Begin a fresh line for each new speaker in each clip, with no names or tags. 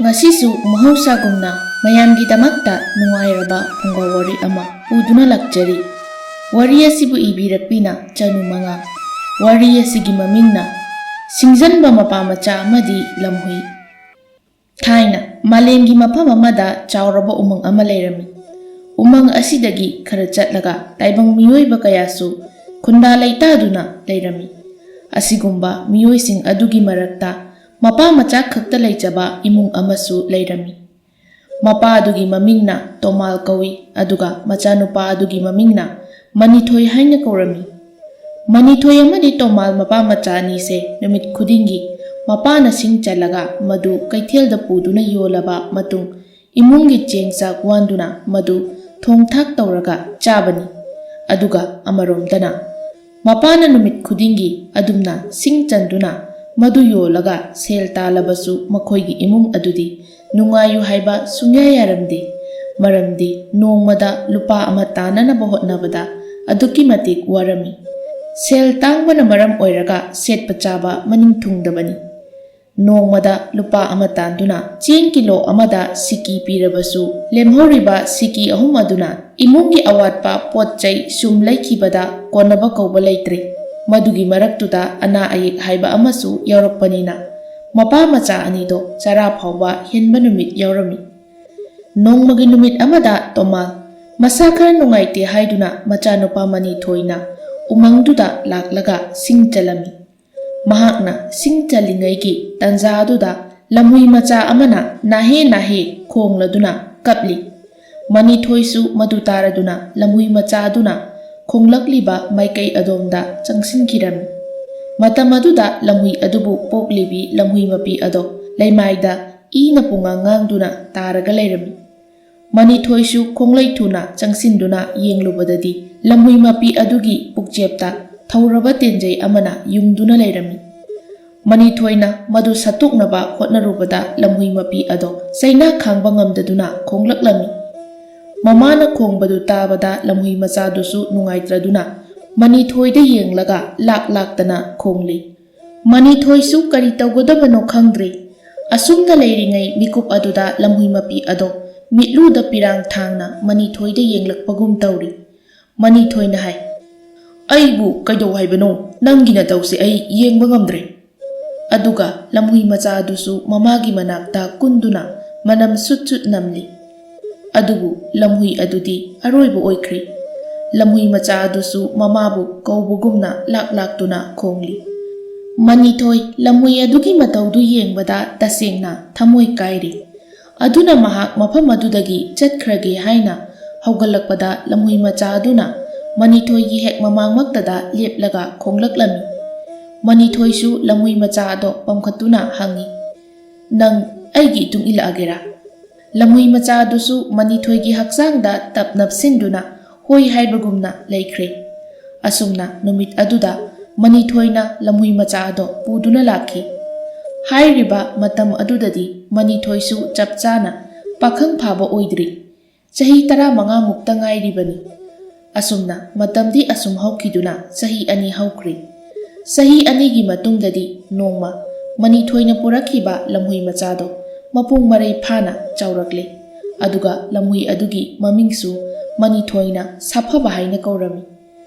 Ngasisu mahausaꯒꯨꯝꯅ mayamꯒꯤꯗꯃꯛꯇ ꯅꯨꯡꯉꯥꯏꯔꯕ ꯐꯨꯡꯒꯥ ꯋꯥꯔꯤ ꯑꯃ ꯄꯨꯗꯨꯅ ꯂꯥꯛꯆꯔꯤ꯫ ꯋꯥꯔꯤ ꯑꯁꯤꯕꯨ ꯏꯕꯤꯔꯛꯄꯤꯅ ꯆꯅꯨ ꯃꯉꯥ꯫ ꯋꯥꯔꯤ ꯑꯁꯤꯒꯤ ꯃꯃꯤꯡꯅ ꯁꯤꯡꯖꯟꯕ ꯃꯄꯥꯃꯆꯥ ꯑꯃꯗꯤ ꯂꯝꯍꯨꯏ꯫ ꯊꯥꯏꯅ ꯃꯥꯂꯦꯝꯒꯤ ꯃꯐꯝ ꯑꯃꯗ ꯆꯥꯎꯔꯕ ꯎꯃꯪ ꯑꯃ ꯂꯩꯔꯝꯃꯤ꯫ ꯎꯃꯪ ꯑꯁꯤꯗꯒꯤ ꯈꯔ ꯆꯠꯂꯒ ꯇꯥꯏꯕꯪ ꯃꯤꯑꯣꯏꯕ ꯀꯌꯥꯁꯨ ꯈꯨꯟꯗꯥ ꯂꯩꯇꯥꯗꯨꯅ ꯂꯩꯔꯝꯃꯤ꯫ ꯑꯁꯤꯒꯨꯝꯕ ꯃꯤꯑꯣꯏꯁꯤꯡ ꯑꯗꯨꯒꯤ ꯃꯔꯛꯇ ꯃꯄꯥꯃꯆꯥ ꯈꯛꯇ ꯂꯩꯖꯕ ꯏꯃꯨꯡ ꯑꯃꯁꯨ ꯂꯩꯔꯝꯃꯤ꯫ ꯃꯄꯥ ꯑꯗꯨꯒꯤ ꯃꯃꯤꯡꯅ ꯇꯣꯃꯥꯜ ꯀꯧꯏ, ꯑꯗꯨꯒ ꯃꯆꯥꯅꯨꯄꯥ ꯑꯗꯨꯒꯤ ꯃꯃꯤꯡꯅ ꯃꯅꯤꯊꯣꯏ ꯍꯥꯏꯅ ꯀꯧꯔꯝꯃꯤ꯫ ꯃꯅꯤꯊꯣꯏ ꯑꯃꯗꯤ ꯇꯣꯃꯥꯜ ꯃꯄꯥꯃꯆꯥ ꯑꯅꯤꯁꯦ ꯅꯨꯃꯤꯠ ꯈꯨꯗꯤꯡꯒꯤ ꯃꯄꯥꯅ ꯁꯤꯡ ꯆꯜꯂꯒ ꯃꯗꯨ ꯀꯩꯊꯦꯜꯗ ꯄꯨꯗꯨꯅ ꯌꯣꯜꯂꯕ ꯃꯇꯨꯡ ꯏꯃꯨꯡꯒꯤ ꯆꯦꯡ ꯆꯥꯛ ꯋꯥꯟꯗꯨꯅ ꯃꯗꯨ ꯊꯣꯡ ꯊꯥꯛ ꯇꯧꯔꯒ ꯆꯥꯕꯅꯤ꯫ ꯑꯗꯨꯒ ꯑꯃꯔꯣꯝꯗꯅ ꯃꯄꯥꯅ ꯅꯨꯃꯤꯠ ꯈꯨꯗꯤꯡꯒꯤ ꯑꯗꯨꯝꯅ ꯁꯤꯡ ꯆꯟꯗꯨꯅ ꯃꯗꯨ ꯌꯣꯜꯂꯒ ꯁꯦꯜ ꯇꯥꯜꯂꯕꯁꯨ ꯃꯈꯣꯏꯒꯤ ꯏꯃꯨꯡ ꯑꯗꯨꯗꯤ ꯅꯨꯡꯉꯥꯏꯌꯨ ꯍꯥꯏꯕ ꯁꯨꯡꯌꯥ ꯌꯥꯔꯝꯗꯦ꯫ ꯃꯔꯝꯗꯤ ꯅꯣꯡꯃꯗ ꯂꯨꯄꯥ ꯑꯃ ꯇꯥꯅꯅꯕ ꯍꯣꯠꯅꯕꯗ ꯑꯗꯨꯛꯀꯤ ꯃꯇꯤꯛ ꯋꯥꯔꯝꯃꯤ꯫ ꯁꯦꯜ ꯇꯥꯡꯕꯅ ꯃꯔꯝ ꯑꯣꯏꯔꯒ ꯁꯦꯠꯄ ꯆꯥꯕ ꯃꯅꯤꯡ ꯊꯨꯡꯗꯕꯅꯤ꯫ ꯅꯣꯡꯃꯗ ꯂꯨꯄꯥ ꯑꯃ ꯇꯥꯟꯗꯨꯅ ꯆꯦꯡ ꯀꯤꯂꯣ ꯑꯃꯗ ꯁꯤꯀꯤ ꯄꯤꯔꯕꯁꯨ ꯂꯦꯝꯍꯧꯔꯤꯕ ꯁꯤꯀꯤ 3 ꯑꯗꯨꯅ ꯏꯃꯨꯡꯒꯤ ꯑꯋꯥꯠꯄ ꯄꯣꯠ ꯆꯩ ꯁꯨꯝ ꯂꯩꯈꯤꯕꯗ ꯀꯣꯟꯅꯕ ꯀꯧꯕ ꯂꯩꯇ꯭ꯔꯦ꯫ ꯃꯗꯨꯒꯤ ꯃꯔꯛꯇꯨꯗ ꯑꯅꯥ ꯑꯌꯦꯛ ꯍꯥꯏꯕ ꯑꯃꯁꯨ ꯌꯥꯎꯔꯛꯄꯅꯤꯅ ꯃꯄꯥ ꯃꯆꯥ ꯑꯅꯤꯗꯣ ꯆꯔꯥ ꯐꯥꯎꯕ ꯍꯦꯟꯕ ꯅꯨꯃꯤꯠ ꯌꯥꯎꯔꯝꯃꯤ꯫ ꯅꯣꯡꯃꯒꯤ ꯅꯨꯃꯤꯠ ꯑꯃꯗ ꯇꯣꯃꯥꯜ ꯃꯁꯥ ꯈꯔ ꯅꯨꯡꯉꯥꯏꯇꯦ ꯍꯥꯏꯗꯨꯅ ꯃꯆꯥꯅꯨꯄꯥ ꯃꯅꯤꯊꯣꯏꯅ ꯎꯃꯪꯗꯨꯗ ꯂꯥꯛꯂꯒ ꯁꯤꯡ ꯆꯜꯂꯝꯃꯤ꯫ ꯃꯍꯥꯛꯅ ꯁꯤꯡ ꯆꯜꯂꯤꯉꯩꯒꯤ ꯇꯥꯟꯖꯥ ꯑꯗꯨꯗ ꯂꯝꯍꯨꯏ ꯃꯆꯥ ꯑꯃꯅ ꯅꯥꯍꯦ ꯅꯥꯍꯦ ꯈꯣꯡꯂꯗꯨꯅ ꯀꯞꯂꯤ꯫ ꯃꯅꯤꯊꯣꯏꯁꯨ ꯃꯗꯨ ꯇꯥꯔꯗꯨꯅ ꯂꯝꯍꯨꯏ ꯃꯆꯥ ꯑꯗꯨꯅ ꯈꯣꯡꯂꯛꯂꯤꯕ ꯃꯥꯏꯀꯩ ꯑꯗꯣꯝꯗ ꯆꯪꯁꯤꯟꯈꯤꯔꯝꯃꯤ꯫ ꯃꯇꯝ ꯑꯗꯨꯗ ꯂꯝꯍꯨꯏ ꯑꯗꯨꯕꯨ ꯄꯣꯛꯂꯤꯕꯤ ꯂꯝꯍꯨꯏ ꯃꯄꯤ ꯑꯗꯣ ꯂꯩꯃꯥꯏꯗ ꯏꯅ ꯄꯨꯡꯉꯥꯡ ꯉꯥꯡꯗꯨꯅ ꯇꯥꯔꯒ ꯂꯩꯔꯝꯃꯤ꯫ ꯃꯅꯤꯊꯣꯏꯁꯨ ꯈꯣꯡꯂꯩ ꯊꯨꯅ ꯆꯪꯁꯤꯟꯗꯨꯅ ꯌꯦꯡꯂꯨꯕꯗꯗꯤ ꯂꯝꯍꯨꯏ ꯃꯄꯤ ꯑꯗꯨꯒꯤ ꯄꯨꯛꯆꯦꯞꯇ ꯊꯧꯔꯕ ꯇꯦꯟꯖꯩ ꯑꯃꯅ ꯌꯨꯡꯗꯨꯅ ꯂꯩꯔꯝꯃꯤ꯫ ꯃꯅꯤꯊꯣꯏꯅ ꯃꯗꯨ ꯁꯠꯇꯣꯛꯅꯕ ꯍꯣꯠꯅꯔꯨꯕꯗ ꯂꯝꯍꯨꯏ ꯃꯄꯤ ꯑꯗꯣ ꯆꯩꯅꯥ ꯈꯥꯡꯕ ꯉꯝꯗꯗꯨꯅ ꯈꯣꯡꯂꯛꯂꯝꯃꯤ꯫ ꯃꯃꯥꯅ ꯈꯣꯡꯕꯗꯨ ꯇꯥꯕꯗ ꯂꯝꯍꯨꯏ ꯃꯆꯥꯗꯨꯁꯨ ꯅꯨꯡꯉꯥꯏꯇ꯭ꯔꯗꯨꯅ ꯃꯅꯤꯊꯣꯏꯗ ꯌꯦꯡꯂꯒ ꯂꯥꯛ ꯂꯥꯛꯇꯅ ꯈꯣꯡꯂꯤ꯫ ꯃꯅꯤꯊꯣꯏꯁꯨ ꯀꯔꯤ ꯇꯧꯒꯗꯕꯅꯣ ꯈꯪꯗ꯭ꯔꯦ꯫ ꯑꯁꯨꯝꯅ ꯂꯩꯔꯤꯉꯩ ꯃꯤꯀꯨꯞ ꯑꯗꯨꯗ ꯂꯝꯍꯨꯏ ꯃꯄꯤ ꯑꯗꯣ ꯃꯤꯠꯂꯨꯗ ꯄꯤꯔꯥꯡ ꯊꯥꯡꯅ ꯃꯅꯤꯊꯣꯏꯗ ꯌꯦꯡꯂꯛꯄꯒꯨꯝ ꯇꯧꯔꯤ꯫ ꯃꯅꯤꯊꯣꯏꯅ ꯍꯥꯏ, "ꯑꯩꯕꯨ ꯀꯩꯗꯧ ꯍꯥꯏꯕꯅꯣ? ꯅꯪꯒꯤ ꯅꯇꯧꯁꯦ ꯑꯩ ꯌꯦꯡꯕ ꯉꯝꯗ꯭ꯔꯦ"꯫ ꯑꯗꯨꯒ ꯂꯝꯍꯨꯏ ꯃꯆꯥ ꯑꯗꯨꯁꯨ ꯃꯃꯥꯒꯤ ꯃꯅꯥꯛꯇ ꯀꯨꯟꯗꯨꯅ ꯃꯅꯝ ꯁꯨꯠ ꯁꯨꯠ ꯅꯝꯂꯤ꯫ ꯑꯗꯨꯕꯨ ꯂꯝꯍꯨꯏ ꯑꯗꯨꯗꯤ ꯑꯔꯣꯏꯕ ꯑꯣꯏꯈ꯭ꯔꯦ꯫ ꯂꯝꯍꯨꯏ ꯃꯆꯥ ꯑꯗꯨꯁꯨ ꯃꯃꯥꯕꯨ ꯀꯧꯕꯒꯨꯝꯅ ꯂꯥꯛ ꯂꯥꯛꯇꯨꯅ ꯈꯣꯡꯂꯤ꯫ ꯃꯅꯤꯊꯣꯏ ꯂꯝꯍꯨꯏ ꯑꯗꯨꯒꯤ ꯃꯇꯧꯗꯨ ꯌꯦꯡꯕꯗ ꯇꯁꯦꯡꯅ ꯊꯃꯣꯏ ꯀꯥꯏꯔꯦ꯫ ꯑꯗꯨꯅ ꯃꯍꯥꯛ ꯃꯐꯝ ꯑꯗꯨꯗꯒꯤ ꯆꯠꯈ꯭ꯔꯒꯦ ꯍꯥꯏꯅ ꯍꯧꯒꯠꯂꯛꯄꯗ ꯂꯝꯍꯨꯏ ꯃꯆꯥ ꯑꯗꯨꯅ ꯃꯅꯤꯊꯣꯏꯒꯤ ꯍꯦꯛ ꯃꯃꯥꯡꯃꯛꯇꯗ ꯂꯦꯞꯂꯒ ꯈꯣꯡꯂꯛꯂꯝꯃꯤ꯫ ꯃꯅꯤꯊꯣꯏꯁꯨ ꯂꯝꯍꯨꯏ ꯃꯆꯥ ꯑꯗꯣ ꯄꯝꯈꯠꯇꯨꯅ ꯍꯪꯉꯤ, "ꯅꯪ ꯑꯩꯒꯤ ꯏꯇꯨꯡ ꯏꯜꯂꯛꯑꯒꯦꯔꯥ?" ꯂꯝꯍꯨꯏ ꯃꯆꯥ ꯑꯗꯨꯁꯨ ꯃꯅꯤꯊꯣꯏꯒꯤ ꯍꯛꯆꯥꯡꯗ ꯇꯞ ꯅꯞꯁꯤꯟꯗꯨꯅ ꯍꯣꯏ ꯍꯥꯏꯕꯒꯨꯝꯅ ꯂꯩꯈ꯭ꯔꯦ꯫ ꯑꯁꯨꯝꯅ ꯅꯨꯃꯤꯠ ꯑꯗꯨꯗ ꯃꯅꯤꯊꯣꯏꯅ ꯂꯝꯍꯨꯏ ꯃꯆꯥ ꯑꯗꯣ ꯄꯨꯗꯨꯅ ꯂꯥꯛꯈꯤ꯫ ꯍꯥꯏꯔꯤꯕ ꯃꯇꯝ ꯑꯗꯨꯗꯗꯤ ꯃꯅꯤꯊꯣꯏꯁꯨ ꯆꯞ ꯆꯥꯅ ꯄꯥꯈꯪ ꯐꯥꯕ ꯑꯣꯏꯗ꯭ꯔꯤ, ꯆꯍꯤ 15 ꯃꯨꯛꯇ ꯉꯥꯏꯔꯤꯕꯅꯤ꯫ ꯑꯁꯨꯝꯅ ꯃꯇꯝꯗꯤ ꯑꯁꯨꯝ ꯍꯧꯈꯤꯗꯨꯅ ꯆꯍꯤ 2 ꯍꯧꯈ꯭ꯔꯦ꯫ ꯆꯍꯤ 2ꯒꯤ ꯃꯇꯨꯡꯗꯗꯤ ꯅꯣꯡꯃ ꯃꯅꯤꯊꯣꯏꯅ ꯄꯨꯔꯛꯈꯤꯕ ꯂꯝꯍꯨꯏ ꯃꯆꯥꯗꯣ ꯃꯄꯨꯡ ꯃꯔꯩ ꯐꯥꯅ ꯆꯥꯎꯔꯛꯂꯦ꯫ ꯑꯗꯨꯒ ꯂꯝꯍꯨꯏ ꯑꯗꯨꯒꯤ ꯃꯃꯤꯡꯁꯨ ꯃꯅꯤꯊꯣꯏꯅ ꯁꯥꯐꯕ ꯍꯥꯏꯅ ꯀꯧꯔꯝꯃꯤ꯫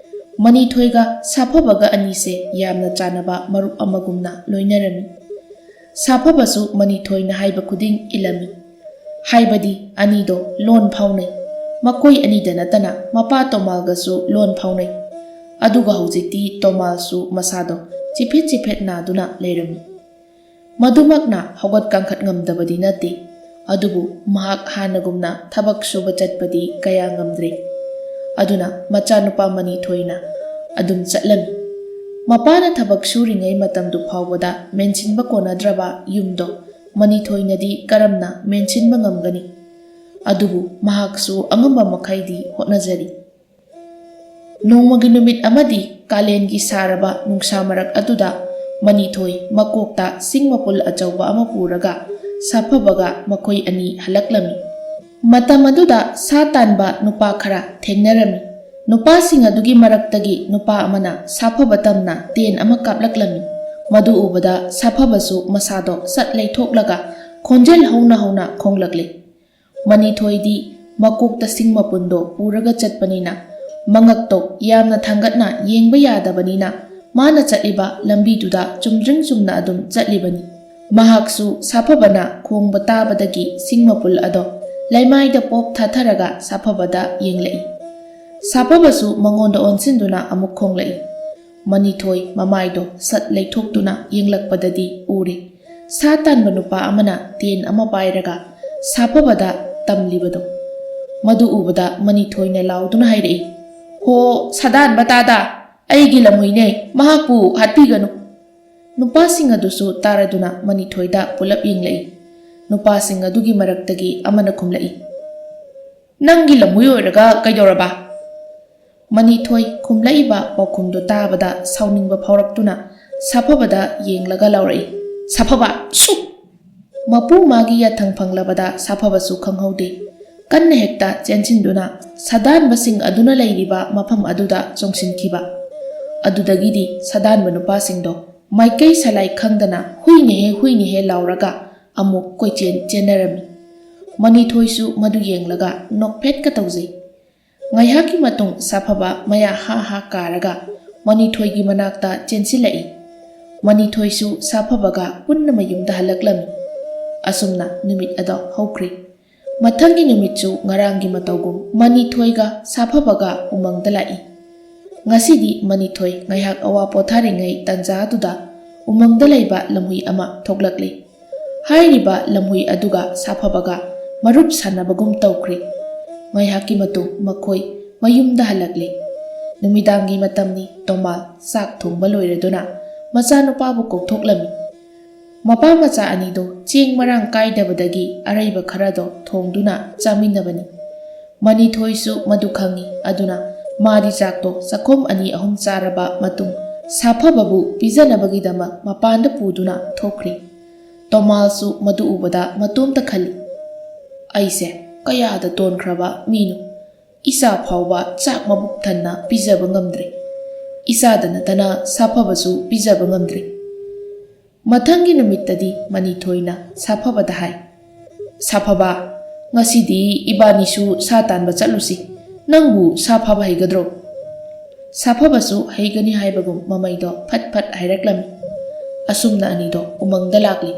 ꯃꯅꯤꯊꯣꯏꯒ ꯁꯥꯐꯕꯒ ꯑꯅꯤꯁꯦ ꯌꯥꯝꯅ ꯆꯥꯟꯅꯕ ꯃꯔꯨꯞ ꯑꯃꯒꯨꯝꯅ ꯂꯣꯏꯅꯔꯝꯃꯤ꯫ ꯁꯥꯐꯕꯁꯨ ꯃꯅꯤꯊꯣꯏꯅ ꯍꯥꯏꯕ ꯈꯨꯗꯤꯡ ꯏꯜꯂꯝꯃꯤ꯫ ꯍꯥꯏꯕꯗꯤ ꯑꯅꯤꯗꯣ ꯂꯣꯟ ꯐꯥꯎꯅꯩ꯫ ꯃꯈꯣꯏ ꯑꯅꯤꯗ ꯅꯠꯇꯅ ꯃꯄꯥ ꯇꯣꯃꯥꯜꯒꯁꯨ ꯂꯣꯟ ꯐꯥꯎꯅꯩ꯫ ꯑꯗꯨꯒ ꯍꯧꯖꯤꯛꯇꯤ ꯇꯣꯃꯥꯜꯁꯨ ꯃꯁꯥꯗꯣ ꯆꯤꯐꯦꯠ ꯆꯤꯐꯦꯠ ꯅꯥꯗꯨꯅ ꯂꯩꯔꯝꯃꯤ꯫ ꯃꯗꯨꯃꯛꯅ ꯍꯧꯒꯠ ꯀꯥꯡꯈꯠ ꯉꯝꯗꯕꯗꯤ ꯅꯠꯇꯦ, ꯑꯗꯨꯕꯨ ꯃꯍꯥꯛ ꯍꯥꯟꯅꯒꯨꯝꯅ ꯊꯕꯛ ꯁꯨꯕ ꯆꯠꯄꯗꯤ ꯀꯌꯥ ꯉꯝꯗ꯭ꯔꯦ꯫ ꯑꯗꯨꯅ ꯃꯆꯥꯅꯨꯄꯥ ꯃꯅꯤꯊꯣꯏꯅ ꯑꯗꯨꯝ ꯆꯠꯂꯝꯃꯤ꯫ ꯃꯄꯥꯅ ꯊꯕꯛ ꯁꯨꯔꯤꯉꯩ ꯃꯇꯝꯗꯨ ꯐꯥꯎꯕꯗ ꯃꯦꯟꯁꯤꯟꯕ ꯀꯣꯟꯅꯗ꯭ꯔꯕ ꯌꯨꯝꯗꯣ ꯃꯅꯤꯊꯣꯏꯅꯗꯤ ꯀꯔꯝꯅ ꯃꯦꯟꯁꯤꯟꯕ ꯉꯝꯒꯅꯤ? ꯑꯗꯨꯕꯨ ꯃꯍꯥꯛꯁꯨ ꯑꯉꯝꯕ ꯃꯈꯩꯗꯤ ꯍꯣꯠꯅꯖꯔꯤ꯫ ꯅꯣꯡꯃꯒꯤ ꯅꯨꯃꯤꯠ ꯑꯃꯗꯤ ꯀꯥꯂꯦꯟꯒꯤ ꯁꯥꯔꯕ ꯅꯨꯡꯁꯥ ꯃꯔꯛ ꯑꯗꯨꯗ ꯃꯅꯤꯊꯣꯏ ꯃꯀꯣꯛꯇ ꯁꯤꯡ ꯃꯄꯨꯜ ꯑꯆꯧꯕ ꯑꯃ ꯄꯨꯔꯒ ꯁꯥꯐꯕꯒ ꯃꯈꯣꯏ ꯑꯅꯤ ꯍꯜꯂꯛꯂꯝꯃꯤ꯫ ꯃꯇꯝ ꯑꯗꯨꯗ ꯁꯥ ꯇꯥꯟꯕ ꯅꯨꯄꯥ ꯈꯔ ꯊꯦꯡꯅꯔꯝꯃꯤ꯫ ꯅꯨꯄꯥꯁꯤꯡ ꯑꯗꯨꯒꯤ ꯃꯔꯛꯇꯒꯤ ꯅꯨꯄꯥ ꯑꯃꯅ ꯁꯥꯐꯕ ꯇꯝꯅ ꯇꯦꯟ ꯑꯃ ꯀꯥꯞꯂꯛꯂꯝꯃꯤ꯫ ꯃꯗꯨ ꯎꯕꯗ ꯁꯥꯐꯕꯁꯨ ꯃꯁꯥꯗꯣ ꯁꯠ ꯂꯩꯊꯣꯛꯂꯒ khonjel hauna khonglakle. Manithoi makokta sing mapundo puraga chatpanina mangakto yamna thangatna yengba yadabanina mana chatliba lambi tuda chumjring chumna adum chatlibani. Mahaksu saphabana khongba tabadagi singmapul ado laimaida pop thatharaga saphabada yenglai. Saphabasu mangonda onsinduna amuk khonglai. Manithoi mamaido sat leithokduna yenglakpadadi uri. Satan banupa amana ten ama pairaga saphabada tamlibado. Madu ubada Manithoi na lauduna hairei. Ho sadan batada aigi lamuine mahakpu hatpiganu. Nupasing adusu taraduna Manithoi da pulap yenglai. Nupasing adugi maraktagi amana kumlai. Nangi lamuyo raga kaidoraba. Manithoi kumlaiba paukumdo tabada sauningba phaurakduna saphabada yenglaga laurai. Saphaba su mapu magi yathang phanglabada saphabasu khanghaude. Kanna hekta chenchinduna sadan basing aduna lairiba mafam aduda chongsinkiba. Adudagidi sadan banupasingdo maikei salai khangdana huine he lauraga amuk koichen chenarami. Manithoisu madu yenglaga nokphet ka taujai. Ngaihaki matung saphaba maya ha karaga Manithoigi manakta chensilai. Manithoisu saphabaga punna mayumda halaklami. Asumna numit ado haukri. Mathangi numitsu ngarangi matawgum Manithoiga saphabaga umangda lai. Ngasidi Manithoi ngaihak awa potharingai tanja aduda umangda laiba lamhui ama thoklakli. Hairiba lamhui aduga saphabaga marup sanabagum tawkri. Ngaihaki matung makhoi mayumda halakli. Numidangi matamni Tomal sak thongba loiraduna machanupabu koktoklami. Mapa macha anido cheng marang kaidabadagi araiba kharado thongduna chaminabani. Manithoisu madu khangi aduna madi chakto sakhom ani ahum charaba matung saphababu pijanabagidamak mapanda puduna thokri. Tomalsu madu ubada matumta khali. Aise kayada tonkraba minu isa phawba chak mabuk thanna pijaba ngamdre. Isa dana saphabasu pijaba ngamdre. Mathangi numittadi Manithoina saphabada hai. Saphaba ngasidi ibanisu satanba chatlusi. Nangbu saphaba haigadro. Saphabasu haigani haibagum mamaido phat hairaklami. Asumna anido umangda lakli.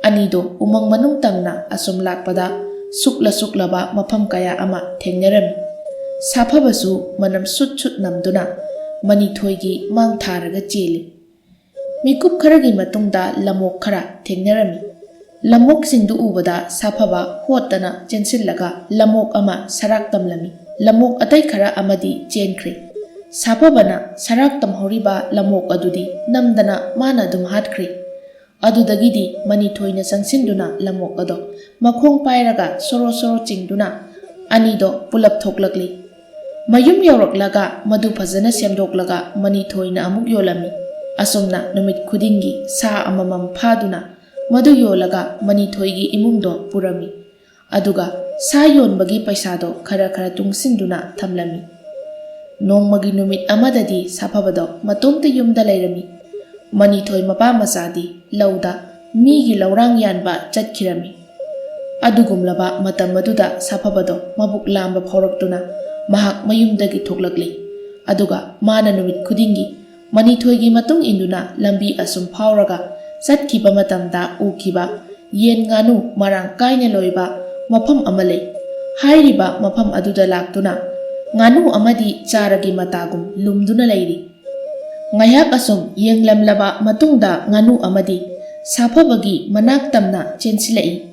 Anido umang manung tangna asum lakpada suklaba mafam kaya ama thengnarami. Saphabasu manam sut namduna Manithoigi mang tharaga cheli. Mikup kharagi matungda lamok khara thengnarami. Lamok singdu ubada saphaba hotana chensillaga lamok ama sarak tamlami. Lamok atai khara amadi chenkri. Saphabana sarak tamhoriba lamok adudi namdana mana dum hatkri. Adudagidi Manithoina sangsinduna lamok ado makhong pairaga soro chingduna anido pulap thoklakli. Mayum yauraklaga madu phajana semdoklaga Manithoina amuk yolami. Asomna numit khudingi sa amamam phaduna madu yolaga Manithoigi imungdo purami. Aduga sa yonbagi paisado khara tungsinduna thamlami. Nongmagi numit amadadi saphabado matumta yumda lairami. Manithoi mapa masadi lauda migi laurang yanba chatkirami. Adugumlaba matam maduda saphabado mabuk lamba phaurakduna mahak mayumdagi thoklakli. Aduga mana numit khudingi Manithoigi matung induna lambi asum phauraga chatkiba matamda ukiba yen nganu marang kaina loiba mafam amalei. Hairiba mafam aduda laktuna nganu amadi charagi matagum lumduna lairi. Ngayak asum yenglamlaba matungda nganu amadi saphabagi manak tamna chensilai.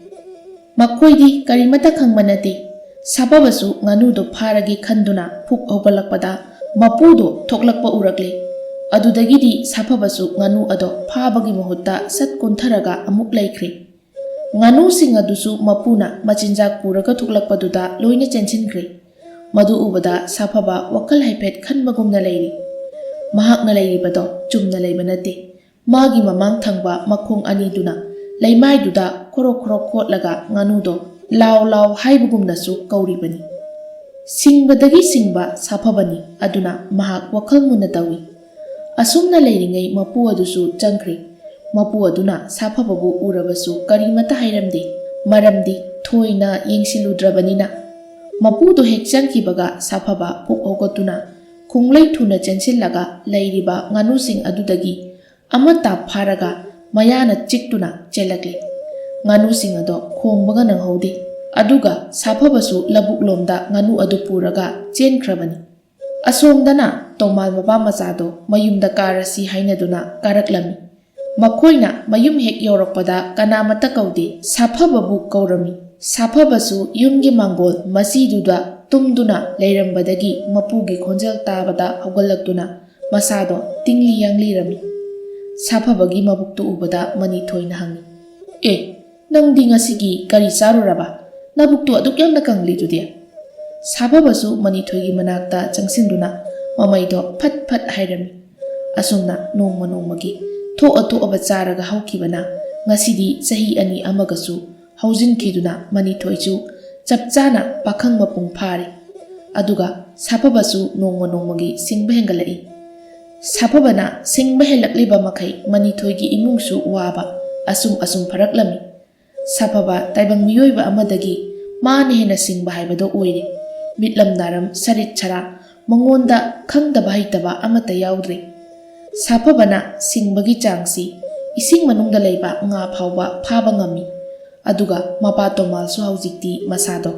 Makhoidi karimata khangmanati saphabasu nganu do pharagi khanduna phuk haugalakpada mapudo thoklakpa urakle. Adudagidi saphabasu nganu ado phabagi mahutta sat kuntharaga amuk laikri. Nganu sing adusu mapuna machinjak puraga thuklakpaduda loina chensinkri. Madu ubada saphaba wakal haipet khanbagumna lairi. Mahakna lairibado chumna laibanate. Magi mamang thangba makhong aniduna laimaiduda khoro khotlaga nganudo law haibugumnasu kauribani. Singbadagi singba saphabani aduna mahak wakal muna tawi. Asumna leiringai mapu adusu changkri. ꯃꯄꯨ ꯑꯗꯨꯅ ꯁꯥꯐꯕꯕꯨ ꯎꯔꯕꯁꯨ ꯀꯔꯤꯃꯠꯇ ꯍꯥꯏꯔꯝꯗꯦ, ꯃꯔꯝꯗꯤ ꯊꯣꯏꯅ ꯌꯦꯡꯁꯤꯜꯂꯨꯗ꯭ꯔꯕꯅꯤꯅ꯫ ꯃꯄꯨꯗꯨ ꯍꯦꯛ ꯆꯪꯈꯤꯕꯒ ꯁꯥꯐꯕ ꯄꯨꯛ ꯍꯧꯒꯠꯇꯨꯅ ꯈꯣꯡꯂꯩ ꯊꯨꯅ ꯆꯦꯟꯁꯤꯜꯂꯒ ꯂꯩꯔꯤꯕ ꯉꯥꯅꯨꯁꯤꯡ ꯑꯗꯨꯗꯒꯤ ꯑꯃꯠꯇ ꯐꯥꯔꯒ ꯃꯌꯥꯅ ꯆꯤꯛꯇꯨꯅ ꯆꯦꯜꯂꯛꯂꯦ꯫ ꯉꯥꯅꯨꯁꯤꯡ ꯑꯗꯣ ꯈꯣꯡꯕꯒ ꯅꯪꯍꯧꯗꯦ, ꯑꯗꯨꯒ ꯁꯥꯐꯕꯁꯨ ꯂꯕꯨꯛꯂꯣꯝꯗ ꯉꯥꯅꯨ ꯑꯗꯨ ꯄꯨꯔꯒ ꯆꯦꯟꯈ꯭ꯔꯕꯅꯤ꯫ ꯑꯁꯣꯝꯗꯅ ꯇꯣꯃꯥꯜ ꯃꯄꯥ ꯃꯆꯥꯗꯣ ꯃꯌꯨꯝꯗ ꯀꯥꯔꯁꯤ ꯍꯥꯏꯅꯗꯨꯅ ꯀꯥꯔꯛꯂꯝꯃꯤ꯫ ꯃꯈꯣꯏꯅ ꯃꯌꯨꯝ ꯍꯦꯛ ꯌꯧꯔꯛꯄꯗ ꯀꯅꯥꯃꯠꯇ ꯀꯧꯗꯦ, ꯁꯥꯐꯕꯕꯨ ꯀꯧꯔꯝꯃꯤ꯫ ꯁꯥꯐꯕꯁꯨ ꯌꯨꯝꯒꯤ ꯃꯥꯡꯒꯣꯜ ꯃꯆꯤꯗꯨꯗ ꯇꯨꯝꯗꯨꯅ ꯂꯩꯔꯝꯕꯗꯒꯤ ꯃꯄꯨꯒꯤ ꯈꯣꯟꯖꯦꯜ ताबदा हौगꯠꯂꯛꯇꯨꯅ मसादो तिंगली यांगलीरमी। साफबगी मबुक्तु उबदा मनिथोइना हंगी, ए नंदी ngasiगी करी चारुरबा नबुक्तु अदुक यांगना कंगलीदुदि। साफबसु मनिथोइगी मनाक्ता चंगसिंदुना ममैदो फट फट हाइरमी। असुमना नोंगमा नोंगमगी थोअब चारगा हौखिबना ngasiदी चही अनि अमगसु हौजिनखिदुना मनिथोइचु चपचाना पाखंग मपुंग फारे। अदुगा साफबसु नोंगमा नोंगमगी सिंगबा हेंगलई। साफबना सिंगबा हेलक्लिबा मखै मनिथोइगी इमुंगसु Baba assume assume फरकलमी। साफबा ताइबंग मियोइबा अमदगी माने हेना सिंगबा हाइबदो ओइरे। मिटलमदारम सरित छरा मंगोंदा खंगदबा हैतबा अमता याउद्रे। साफबना सिंगबगी चांगसी इसिंग मनुंगदा लैबा nga फावबा फाबा ngami। अदुगा मपा तोमालसु हौजिक्ति मसादो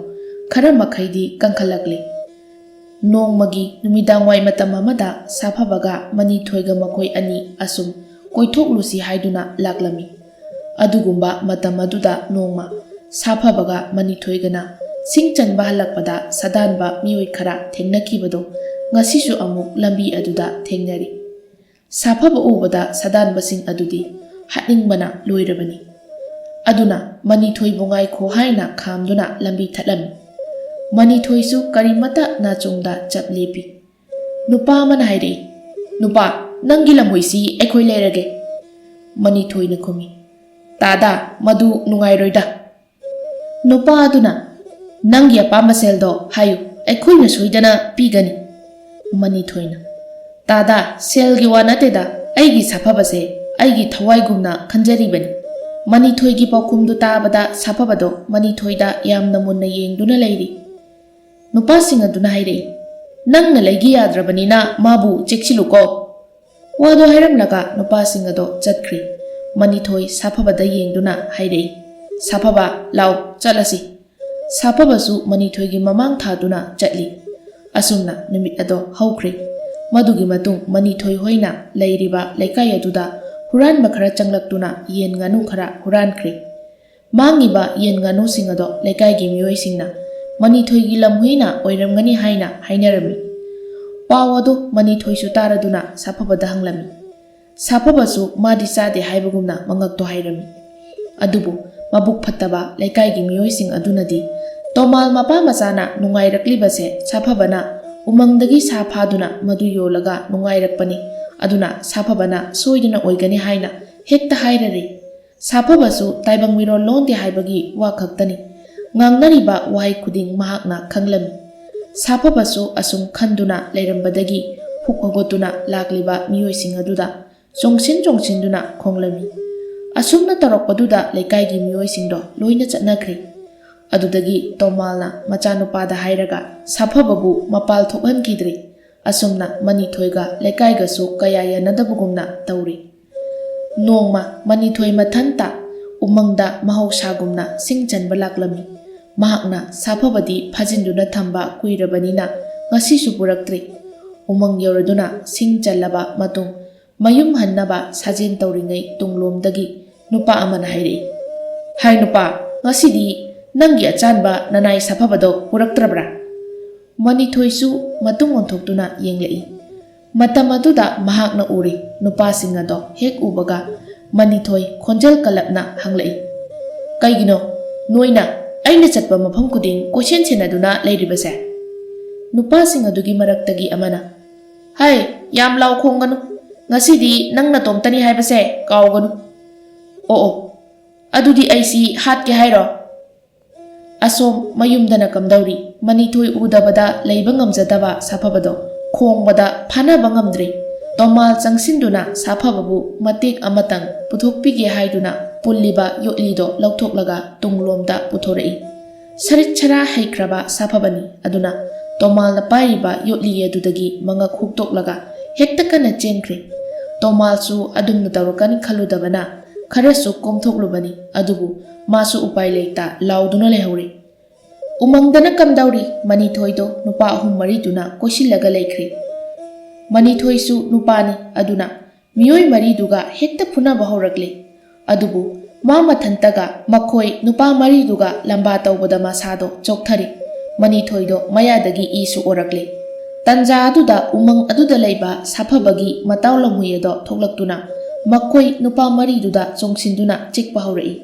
खरा मखैदी कंखलकले। नोंगमगी नुमिदांवाई मतम अमदा साफबगा मनिथोइगा मखोइ अनि असुम कोइथोकलुसी हाइदुना लाक्लमी। अदुगुंबा मतम अदुदा नोंगमा साफबगा मनिथोइगना सिंग चनबा हलकपदा सदानबा मियोइ खरा थेंगनखिबदो ngasisu amuk lambi aduda थेंगनरी। साफबा उबदा सदानबसिंग अदुदी हानिंगबना लोइरबनी। अदुना मनिथोइबु ngaikho हाइना खामदुना लंबी थलमी। मनिथोइसु करिमता नाचुंगदा चपलेपी। नुपा मन हाइरे, नुपा नंगी लमहोइसी एखोइ लेरगे। मनिथोइना खुमी, तादा मदु नुंगाइरोइदा। नुपा अदुना नंगी अपाम्बा सेलदो हायु एखोइना सोइदना पीगनी। मनिथोइना, तादा सेलगी वा नतेदा अइगी साफबसे अइगी थवाइगुमना खंजरीबनी। मनिथोइगी पाउखुमदु ताबदा साफबदो मनिथोइदा यामना मुन्ना येंगदुना लैरी। नुपासिंग अदुना हाइरे, नंगना लैगी याद्रबनिना माबु चेक्सिलुको। वादो हाइरमलगा नुपासिंग अदो चटख्री। मनिथोइ साफबदा येंगदुना हाइरे, साफबा लाउ चलसी। साफबसु मनिथोइगी ममांग थादुना चटली। असुमना नुमित अदो हौख्री। मदुगी मतुंग मनिथोइ होइना लैरिबा लैकाई अदुदा हुरानबा खरा चंगलक्तुना येन nganu खरा हुरानख्री। मांगिबा येन nganu सिंग अदो लैकाईगी मियोइसिंगना मनिथोइगी लमहुइना ओइरमगनी हाइना हाइनरमी। पाव अदो मनिथोइसु तारदुना साफबदा हंगलमी। साफबसु मादि चादे हाइबगुमना मंगक्तो हाइरमी। अदुबु मबुक फत्तबा लैकाईगी मियोइसिंग अदुनदी तोमाल मपा मचाना नुंगाइरक्लिबसे साफबना उमंगदगी सा फादुना मदु योलगा नुंगाइरक्पनी। अदुना साफबना सोइदना ओइगनी हाइना हेक्ता हाइररे। साफबसु ताइबंग मिरोल लोंदे हाइबगी वा खक्तनी। ngangnariba wahai khuding mahakna khanglami। साफबसु assume खंदुना लैरंबदगी फुकगोतुना लाक्लिबा मियोइसिंग अदुदा जोंगसिन जोंगसिनदुना खोंगलमी। असुमना तरokpaduda लैकाईगी मियोइसिंगदो लोइना चटनख्री। अदुदगी तोमालना मचानुपादा हाइरगा साफबबु मपाल थोकहनखिद्रे। असुमना मनिथोइगा लैकाईगसु कया यानदबगुमना तौरी। नोंगमा मनिथोइ मथंता उमंगदा महौसागुमना सिंग चनबा लाक्लमी। महाकना साफबदी फाजिंदुना थंबा कुइरबनिना ngasisu पुरक्त्रे। उमंग यौरदुना सिंग चल्लबा मतुंग मयुम हन्नबा साजेन तौरिङै तुंगलोमदगी नुपा अमना हाइरे, हाय नुपा ngasiदी नंगी अचानबा ननाई साफबदो पुरक्त्रबरा। मनिथोइसु मतुंग ओंथोक्तुना येंगलई। मतम अदुदा महाकना उरी नुपासिंग अदो हेक उबगा मनिथोइ खोंजल कलपना हंगलई, कैगिनो नोइना अइना चटपा मफम कुदिंग कोइसेन सेनदुना लैरिबसे। नुपासिंग अदुगी मरक्तगी अमना, हाय याम लाउ खोंगनु ngasiदी नंगना तोमतनी हाइबसे कावगनु। ओ ओ अदुदी अइसी हातके हाइरो। असोम मयुमदना कमदौरी मनिथोइ उदबदा लैबा ngamjadaba साफबदो खोंगबदा फानबा ngamद्रे। ꯇꯣꯃꯥꯜ ꯆꯪꯁꯤꯟꯗꯨꯅ ꯁꯥꯐꯕꯕꯨ ꯃꯇꯦꯛ ꯑꯃꯇꯪ ꯄꯨꯊꯣꯛꯄꯤꯒꯦ ꯍꯥꯏꯗꯨꯅ ꯄꯨꯜꯂꯤꯕ ꯌꯣꯠꯂꯤꯗꯣ ꯂꯧꯊꯣꯛꯂꯒ ꯇꯨꯡꯂꯣꯝꯗ ꯄꯨꯊꯣꯔꯛꯏ꯫ ꯁꯔꯤꯠ ꯁꯔꯥ ꯍꯩꯈ꯭ꯔꯕ ꯁꯥꯐꯕꯅꯤ ꯑꯗꯨꯅ ꯇꯣꯃꯥꯜꯅ ꯄꯥꯏꯔꯤꯕ ꯌꯣꯠꯂꯤ ꯑꯗꯨꯗꯒꯤ ꯃꯉꯛ ꯍꯨꯛꯇꯣꯛꯂꯒ ꯍꯦꯛꯇ ꯀꯟꯅ ꯆꯦꯟꯈ꯭ꯔꯦ꯫ ꯇꯣꯃꯥꯜꯁꯨ ꯑꯗꯨꯝꯅ ꯇꯧꯔꯛꯀꯅꯤ ꯈꯜꯂꯨꯗꯕꯅ ꯈꯔꯁꯨ ꯀꯣꯝꯊꯣꯛꯂꯨꯕꯅꯤ ꯑꯗꯨꯕꯨ ꯃꯥꯁꯨ ꯎꯄꯥꯏ ꯂꯩꯇ ꯂꯥꯎꯗꯨꯅ ꯂꯩꯍꯧꯔꯦ꯫ ꯎꯃꯪꯗꯅ ꯀꯝꯗꯧꯔꯤ ꯃꯅꯤꯊꯣꯏꯗꯣ ꯅꯨꯄꯥ ꯑꯍꯨꯝ ꯃꯔꯤꯗꯨꯅ ꯀꯣꯏꯁꯤꯜꯂꯒ ꯂꯩꯈ꯭ꯔꯦ꯫ ꯃꯅꯤꯊꯣꯏꯁꯨ ꯅꯨꯄꯥꯅꯤ ꯑꯗꯨꯅ ꯃꯤꯑꯣꯏ ꯃꯔꯤꯗꯨꯒ ꯍꯦꯛꯇ ꯐꯨꯅꯕ ꯍꯧꯔꯛꯂꯦ꯫ ꯑꯗꯨꯕꯨ ꯃꯥ ꯃꯊꯟꯇꯒ ꯃꯈꯣꯏ ꯅꯨꯄꯥ ꯃꯔꯤꯗꯨꯒ ꯂꯝꯕꯥ ꯇꯧꯕꯗ ꯃꯁꯥꯗꯣ ꯆꯣꯛꯊꯔꯦ꯫ ꯃꯅꯤꯊꯣꯏꯗꯣ ꯃꯌꯥꯗꯒꯤ ꯏꯁꯨ ꯑꯣꯔꯛꯂꯦ꯫ ꯇꯟꯖꯥ ꯑꯗꯨꯗ ꯎꯃꯪ ꯑꯗꯨꯗ ꯂꯩꯕ ꯁꯥꯐꯕꯒꯤ ꯃꯇꯥꯎ ꯂꯝꯍꯨꯏ ꯑꯗꯣ ꯊꯣꯛꯂꯛꯇꯨꯅ ꯃꯈꯣꯏ ꯅꯨꯄꯥ ꯃꯔꯤꯗꯨꯗ ꯆꯣꯡꯁꯤꯟꯗꯨꯅ ꯆꯤꯛꯄ ꯍꯧꯔꯛꯏ꯫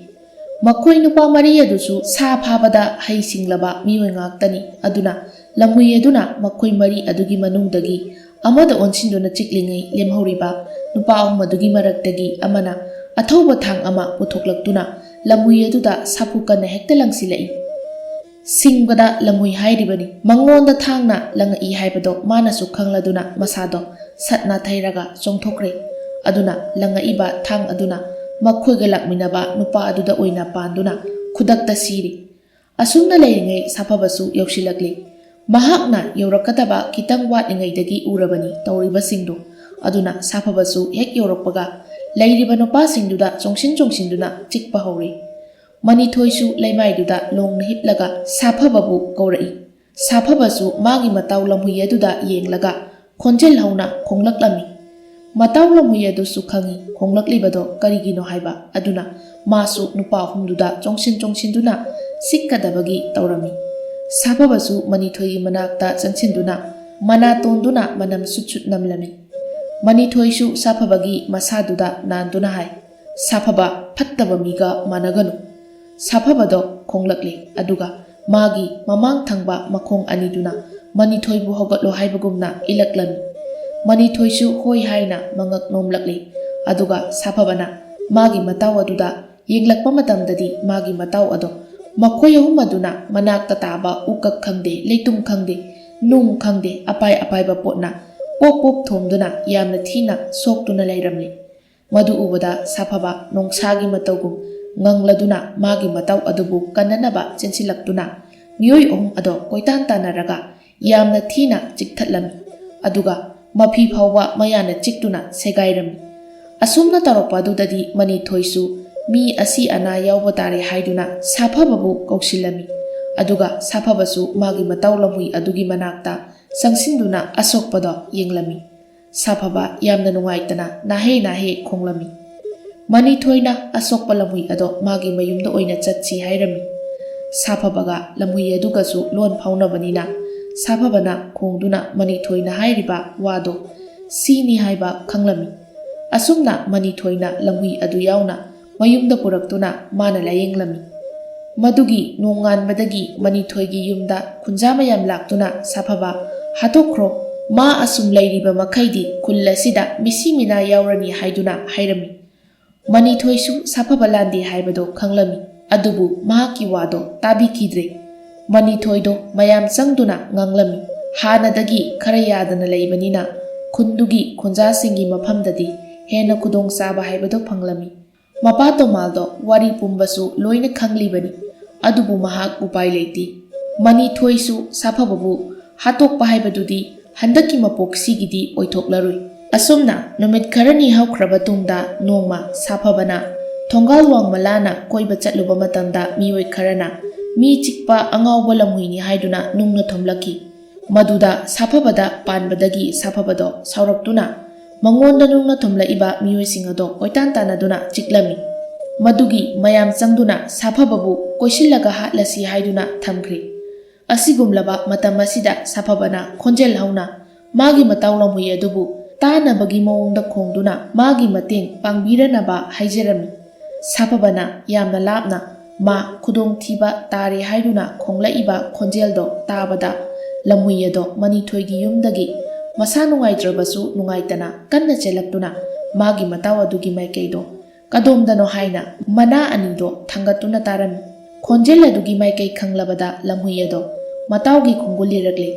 ꯃꯈꯣꯏ ꯅꯨꯄꯥ ꯃꯔꯤ ꯑꯗꯨꯁꯨ ꯁꯥ ꯐꯥꯕꯗ ꯍꯩꯁꯤꯡꯂꯕ ꯃꯤꯑꯣꯏ ꯉꯥꯛꯇꯅꯤ ꯑꯗꯨꯅ ꯂꯝꯍꯨꯏ ꯑꯗꯨꯅ ꯃꯈꯣꯏ ꯃꯔꯤ ꯑꯗꯨꯒꯤ ꯃꯅꯨꯡꯗꯒꯤ ꯑꯃꯗ ꯑꯣꯟꯁꯤꯟꯗꯨꯅ ꯆꯤꯛꯂꯤꯉꯩ ꯂꯦꯝꯍꯧꯔꯤꯕ ꯅꯨꯄꯥ ꯑꯍꯨꯝ ꯑꯗꯨꯒꯤ ꯃꯔꯛꯇꯒꯤ ꯑꯃꯅ ꯑꯊꯧꯕ ꯊꯥꯡ ꯑꯃ ꯄꯨꯊꯣꯛꯂꯛꯇꯨꯅ ꯂꯝꯍꯨꯏ ꯑꯗꯨꯗ ꯁꯥꯐꯨ ꯀꯟꯅ ꯍꯦꯛꯇ ꯂꯪꯁꯤꯜꯂꯛꯏ꯫ ꯁꯤꯡꯕꯗ ꯂꯝꯍꯨꯏ ꯍꯥꯏꯔꯤꯕꯅꯤ ꯃꯉꯣꯟꯗ ꯊꯥꯡꯅ ꯂꯪꯉꯛꯏ ꯍꯥꯏꯕꯗꯣ ꯃꯥꯅꯁꯨ ꯈꯪꯂꯗꯨꯅ ꯃꯁꯥꯗꯣ ꯁꯠ ꯅꯥꯊꯩꯔꯒ ꯆꯣꯡꯊꯣꯛꯈ꯭ꯔꯦ꯫ ꯑꯗꯨꯅ ꯂꯪꯉꯛꯏꯕ ꯊꯥꯡ ꯑꯗꯨꯅ ꯃꯈꯣꯏꯒ ꯂꯥꯛꯃꯤꯟꯅꯕ ꯅꯨꯄꯥ ꯑꯗꯨꯗ ꯑꯣꯏꯅ ꯄꯥꯟꯗꯨꯅ ꯈꯨꯗꯛꯇ ꯁꯤꯔꯤ꯫ ꯑꯁꯨꯝꯅ ꯂꯩꯔꯤꯉꯩ ꯁꯥꯐꯕꯁꯨ ꯌꯧꯁꯤꯜꯂꯛꯂꯦ꯫ ꯃꯍꯥꯛꯅ ꯌꯧꯔꯛꯀꯗꯕ ꯈꯤꯇꯪ ꯋꯥꯠꯂꯤꯉꯩꯗꯒꯤ ꯎꯔꯕꯅꯤ ꯇꯧꯔꯤꯕꯁꯤꯡꯗꯨ ꯑꯗꯨꯅ ꯁꯥꯐꯕꯁꯨ ꯍꯦꯛ ꯌꯧꯔꯛꯄꯒ ꯂꯩꯔꯤꯕ ꯅꯨꯄꯥꯁꯤꯡꯗꯨꯗ ꯆꯣꯡꯁꯤꯟꯗꯨꯅ ꯆꯤꯛꯄ ꯍꯧꯔꯦ꯫ ꯃꯅꯤꯊꯣꯏꯁꯨ ꯂꯩꯃꯥꯏꯗꯨꯗ ꯂꯣꯡꯅ ꯍꯤꯞꯂꯒ ꯁꯥꯐꯕꯕꯨ ꯀꯧꯔꯛꯏ꯫ ꯁꯥꯐꯕꯁꯨ ꯃꯥꯒꯤ ꯃꯇꯥꯎ ꯂꯝꯍꯨꯏ ꯑꯗꯨꯗ ꯌꯦꯡꯂꯒ ꯈꯣꯟꯖꯦꯜ ꯍꯧꯅ ꯈꯣꯡꯂꯛꯂꯝꯃꯤ꯫ ꯃꯇꯥꯎ ꯂꯝꯍꯨꯏ ꯑꯗꯨꯁꯨ ꯈꯪꯏ ꯈꯣꯡꯂꯛꯂꯤꯕꯗꯣ ꯀꯔꯤꯒꯤꯅꯣ ꯍꯥꯏꯕ ꯑꯗꯨꯅ ꯃꯥꯁꯨ ꯅꯨꯄꯥ ꯑꯍꯨꯝꯗꯨꯗ ꯆꯣꯡꯁꯤꯟꯗꯨꯅ ꯆꯤꯛꯀꯗꯕꯒꯤ ꯇꯧꯔꯝꯃꯤ꯫ ꯁꯥꯐꯕꯁꯨ ꯃꯅꯤꯊꯣꯏꯒꯤ ꯃꯅꯥꯛꯇ ꯆꯪꯁꯤꯟꯗꯨꯅ ꯃꯅꯥꯇꯣꯟꯗꯨꯅ ꯃꯅꯝ ꯁꯨꯠ ꯅꯝꯂꯝꯃꯤ꯫ ꯃꯅꯤꯊꯣꯏꯁꯨ ꯁꯥꯐꯕꯒꯤ ꯃꯁꯥꯗꯨꯗ ꯅꯥꯟꯗꯨꯅ ꯍꯥꯏ, "ꯁꯥꯐꯕ ꯐꯠꯇꯕ ꯃꯤꯒ ꯃꯥꯟꯅꯒꯅꯨ"꯫ ꯁꯥꯐꯕꯗꯣ ꯈꯣꯡꯂꯛꯂꯦ ꯑꯗꯨꯒ ꯃꯥꯒꯤ ꯃꯃꯥꯡ ꯊꯪꯕ ꯃꯈꯣꯡ ꯑꯅꯤꯗꯨꯅ ꯃꯅꯤꯊꯣꯏꯕꯨ ꯍꯧꯒꯠꯂꯣ ꯍꯥꯏꯕꯒꯨꯝꯅ ꯏꯜꯂꯛꯂꯝꯃꯤ꯫ ꯃꯅꯤꯊꯣꯏꯁꯨ ꯍꯣꯏ ꯍꯥꯏꯅ ꯃꯉꯛ ꯅꯣꯝꯂꯛꯂꯦ ꯑꯗꯨꯒ ꯁꯥꯐꯕꯅ ꯃꯥꯒꯤ ꯃꯇꯥꯎ ꯑꯗꯨꯗ ꯌꯦꯡꯂꯛꯄ ꯃꯇꯝꯗꯗꯤ ꯃꯥꯒꯤ ꯃꯇꯥꯎ ꯑꯗꯣ ꯃꯈꯣꯏ ꯑꯍꯨꯝ ꯑꯗꯨꯅ ꯃꯅꯥꯛꯇ ꯇꯥꯕ ꯎꯀꯛ ꯈꯪꯗꯦ ꯂꯩꯇꯨꯝ ꯈꯪꯗꯦ ꯅꯨꯡ ꯈꯪꯗꯦ ꯑꯄꯥꯏ ꯑꯄꯥꯏꯕ ꯄꯣꯠꯅ ꯄꯣꯞ ꯄꯣꯞ ꯊꯣꯝꯗꯨꯅ ꯌꯥꯝꯅ ꯊꯤꯅ ꯁꯣꯛꯇꯨꯅ ꯂꯩꯔꯝꯂꯦ꯫ ꯃꯗꯨ ꯎꯕꯗ ꯁꯥꯐꯕ ꯅꯣꯡꯁꯥꯒꯤ ꯃꯇꯧꯒꯨꯝ ꯉꯪꯂꯗꯨꯅ ꯃꯥꯒꯤ ꯃꯇꯥꯎ ꯑꯗꯨꯕꯨ ꯀꯟꯅꯅꯕ ꯆꯦꯟꯁꯤꯜꯂꯛꯇꯨꯅ ꯃꯤꯑꯣꯏ ꯑꯍꯨꯝ ꯑꯗꯣ ꯀꯣꯏꯇꯥꯟ ꯇꯥꯟꯅꯔꯒ ꯌꯥꯝꯅ ꯊꯤꯅ ꯆꯤꯛꯊꯠꯂꯝꯃꯤ ꯑꯗꯨꯒ ꯃꯐꯤ ꯐꯥꯎꯕ ꯃꯌꯥꯅ ꯆꯤꯛꯇꯨꯅ ꯁꯦꯒꯥꯏꯔꯝꯃꯤ꯫ ꯑꯁꯨꯝꯅ ꯇꯧꯔꯛꯄ ꯑꯗꯨꯗꯗꯤ ꯃꯅꯤꯊꯣꯏꯁꯨ ꯃꯤ ꯑꯁꯤ ꯑꯅꯥ ꯌꯥꯎꯕ ꯇꯥꯔꯦ ꯍꯥꯏꯗꯨꯅ ꯁꯥꯐꯕꯕꯨ ꯀꯧꯁꯤꯜꯂꯝꯃꯤ ꯑꯗꯨꯒ ꯁꯥꯐꯕꯁꯨ ꯃꯥꯒꯤ ꯃꯇꯥꯎ ꯂꯝꯍꯨꯏ ꯑꯗꯨꯒꯤ ꯃꯅꯥꯛꯇ ꯆꯪꯁꯤꯟꯗꯨꯅ ꯑꯁꯣꯛꯄꯗꯣ ꯌꯦꯡꯂꯝꯃꯤ꯫ ꯁꯥꯐꯕ ꯌꯥꯝꯅ ꯅꯨꯡꯉꯥꯏꯇꯅ ꯅꯥꯍꯦ ꯈꯣꯡꯂꯝꯃꯤ꯫ ꯃꯅꯤꯊꯣꯏꯅ ꯑꯁꯣꯛꯄ ꯂꯝꯍꯨꯏ ꯑꯗꯣ ꯃꯥꯒꯤ ꯃꯌꯨꯝꯗ ꯑꯣꯏꯅ ꯆꯠꯁꯤ ꯍꯥꯏꯔꯝꯃꯤ꯫ ꯁꯥꯐꯕꯒ ꯂꯝꯍꯨꯏ ꯑꯗꯨꯒꯁꯨ ꯂꯣꯟ ꯐꯥꯎꯅꯕꯅꯤꯅ ꯁꯥꯐꯕꯅ ꯈꯣꯡꯗꯨꯅ ꯃꯅꯤꯊꯣꯏꯅ ꯍꯥꯏꯔꯤꯕ ꯋꯥꯗꯣ ꯁꯤꯅꯤ ꯍꯥꯏꯕ ꯈꯪꯂꯝꯃꯤ꯫ ꯑꯁꯨꯝꯅ ꯃꯅꯤꯊꯣꯏꯅ ꯂꯝꯍꯨꯏ ꯑꯗꯨ ꯌꯥꯎꯅ ꯃꯌꯨꯝꯗ ꯄꯨꯔꯛꯇꯨꯅ ꯃꯥꯅ ꯂꯥꯌꯦꯡꯂꯝꯃꯤ꯫ ꯃꯗꯨꯒꯤ ꯅꯣꯡꯉꯥꯟꯕꯗꯒꯤ ꯃꯅꯤꯊꯣꯏꯒꯤ ꯌꯨꯝꯗ ꯈꯨꯟꯖꯥ ꯃꯌꯥꯝ ꯂꯥꯛꯇꯨꯅ "ꯁꯥꯐꯕ ꯍꯥꯠꯇꯣꯛꯈ꯭ꯔꯣ, ꯃꯥ ꯑꯁꯨꯝ ꯂꯩꯔꯤꯕ ꯃꯈꯩꯗꯤ ꯈꯨꯜ ꯑꯁꯤꯗ ꯃꯤꯁꯤ ꯃꯤꯅꯥ ꯌꯥꯎꯔꯅꯤ" ꯍꯥꯏꯗꯨꯅ ꯍꯥꯏꯔꯝꯃꯤ꯫ ꯃꯅꯤꯊꯣꯏꯁꯨ ꯁꯥꯐꯕ ꯂꯥꯟꯗꯦ ꯍꯥꯏꯕꯗꯣ ꯈꯪꯂꯝꯃꯤ ꯑꯗꯨꯕꯨ ꯃꯍꯥꯛꯀꯤ ꯋꯥꯗꯣ ꯇꯥꯕꯤꯈꯤꯗ꯭ꯔꯦ꯫ ꯃꯅꯤꯊꯣꯏꯗꯣ ꯃꯌꯥꯝ ꯆꯪꯗꯨꯅ ꯉꯥꯡꯂꯝꯃꯤ꯫ ꯍꯥꯟꯅꯗꯒꯤ ꯈꯔ ꯌꯥꯗꯅ ꯂꯩꯕꯅꯤꯅ ꯈꯨꯟꯗꯨꯒꯤ ꯈꯨꯟꯖꯥꯁꯤꯡꯒꯤ ꯃꯐꯝꯗꯗꯤ ꯍꯦꯟꯅ ꯈꯨꯗꯣꯡꯆꯥꯕ ꯍꯥꯏꯕꯗꯣ ꯐꯪꯂꯝꯃꯤ꯫ ꯃꯄꯥ ꯇꯣꯃꯥꯜꯗꯣ ꯋꯥꯔꯤ ꯄꯨꯝꯕꯁꯨ ꯂꯣꯏꯅ ꯈꯪꯂꯤꯕꯅꯤ ꯑꯗꯨꯕꯨ ꯃꯍꯥꯛ ꯎꯄꯥꯏ ꯂꯩꯇꯦ꯫ ꯃꯅꯤꯊꯣꯏꯁꯨ ꯁꯥꯐꯕꯕꯨ ꯍꯥꯠꯇꯣꯛꯄ ꯍꯥꯏꯕꯗꯨꯗꯤ ꯍꯟꯗꯛꯀꯤ ꯃꯄꯣꯛꯁꯤꯒꯤꯗꯤ ꯑꯣꯏꯊꯣꯛꯂꯔꯣꯏ꯫ ꯑꯁꯨꯝꯅ ꯅꯨꯃꯤꯠ ꯈꯔꯅꯤ ꯍꯧꯈ꯭ꯔꯕ ꯇꯨꯡꯗ ꯅꯣꯡꯃ ꯁꯥꯐꯕꯅ ꯊꯣꯡꯒꯥꯜ ꯋꯥꯡꯃ ꯂꯥꯟꯅ ꯀꯣꯏꯕ ꯆꯠꯂꯨꯕ ꯃꯇꯝꯗ ꯃꯤꯑꯣꯏ ꯈꯔꯅ ꯃꯤ ꯆꯤꯛꯄ ꯑꯉꯥꯎꯕ ꯂꯝꯍꯨꯏꯅꯤ ꯍꯥꯏꯗꯨꯅ ꯅꯨꯡꯅ ꯊꯣꯝꯂꯛꯈꯤ꯫ ꯃꯗꯨꯗ ꯁꯥꯐꯕꯗ ꯄꯥꯟꯕꯗꯒꯤ ꯁꯥꯐꯕꯗꯣ ꯁꯥꯎꯔꯛꯇꯨꯅ ꯃꯉꯣꯟꯗ ꯅꯨꯡꯅ ꯊꯣꯝꯂꯛꯏꯕ ꯃꯤꯑꯣꯏꯁꯤꯡ ꯑꯗꯣ ꯀꯣꯏꯇꯥꯟ ꯇꯥꯟꯅꯗꯨꯅ ꯆꯤꯛꯂꯝꯃꯤ꯫ ꯃꯗꯨꯒꯤ ꯃꯌꯥꯝ ꯆꯪꯗꯨꯅ ꯁꯥꯐꯕꯕꯨ ꯀꯣꯏꯁꯤꯜꯂꯒ ꯍꯥꯠꯂꯁꯤ ꯍꯥꯏꯗꯨꯅ ꯊꯝꯈ꯭ꯔꯦ꯫ ꯑꯁꯤꯒꯨꯝꯂꯕ ꯃꯇꯝ ꯑꯁꯤꯗ ꯁꯥꯐꯕꯅ ꯈꯣꯟꯖꯦꯜ ꯍꯧꯅ ꯃꯥꯒꯤ ꯃꯇꯥꯎ ꯂꯝꯍꯨꯏ ꯑꯗꯨꯕు ꯇꯥꯅꯕꯒꯤ ꯃꯑꯣꯡꯗ ꯈꯣꯡꯗꯨꯅ ꯃꯥꯒꯤ ꯃꯇꯦꯡ ꯄꯥꯡꯕꯤꯔꯅꯕ ꯍꯥꯏꯖꯔꯝꯃꯤ꯫ ꯁꯥꯐꯕꯅ ꯌꯥꯝꯅ ꯂꯥꯞꯅ ꯃꯥ ꯈꯨꯗꯣꯡꯊꯤꯕ ꯇꯥꯔꯦ ꯍꯥꯏꯗꯨꯅ ꯈꯣꯡꯂꯛꯏꯕ ꯈꯣꯟꯖꯦꯜꯗꯣ ꯇꯥꯕꯗ ꯂꯝꯍꯨꯏ ꯑꯗꯣ ꯃꯅꯤꯊꯣꯏꯒꯤ ꯌꯨꯝꯗꯒꯤ ꯃꯁꯥ ꯅꯨꯡꯉꯥꯏꯇ꯭ꯔꯕꯁꯨ ꯅꯨꯡꯉꯥꯏꯇꯅ ꯀꯟꯅ ꯆꯦꯜꯂꯛꯇꯨꯅ ꯃꯥꯒꯤ ꯃꯇꯥꯎ ꯑꯗꯨꯒꯤ ꯃꯥꯏꯀꯩꯗꯣ ꯀꯗꯣꯝꯗꯅꯣ ꯍꯥꯏꯅ ꯃꯅꯥ ꯑꯅꯤꯗꯣ ꯊꯥꯡꯒꯠꯇꯨꯅ ꯇꯥꯔꯝꯃꯤ꯫ ꯈꯣꯟꯖꯦꯜ ꯑꯗꯨꯒꯤ ꯃꯥꯏꯀꯩ ꯈꯪꯂꯕꯗ ꯂꯝꯍꯨꯏ ꯑꯗꯣ ꯃꯇꯥꯎꯒꯤ ꯈꯣꯡꯒꯨꯜ ꯂꯤꯔꯛꯂꯦ꯫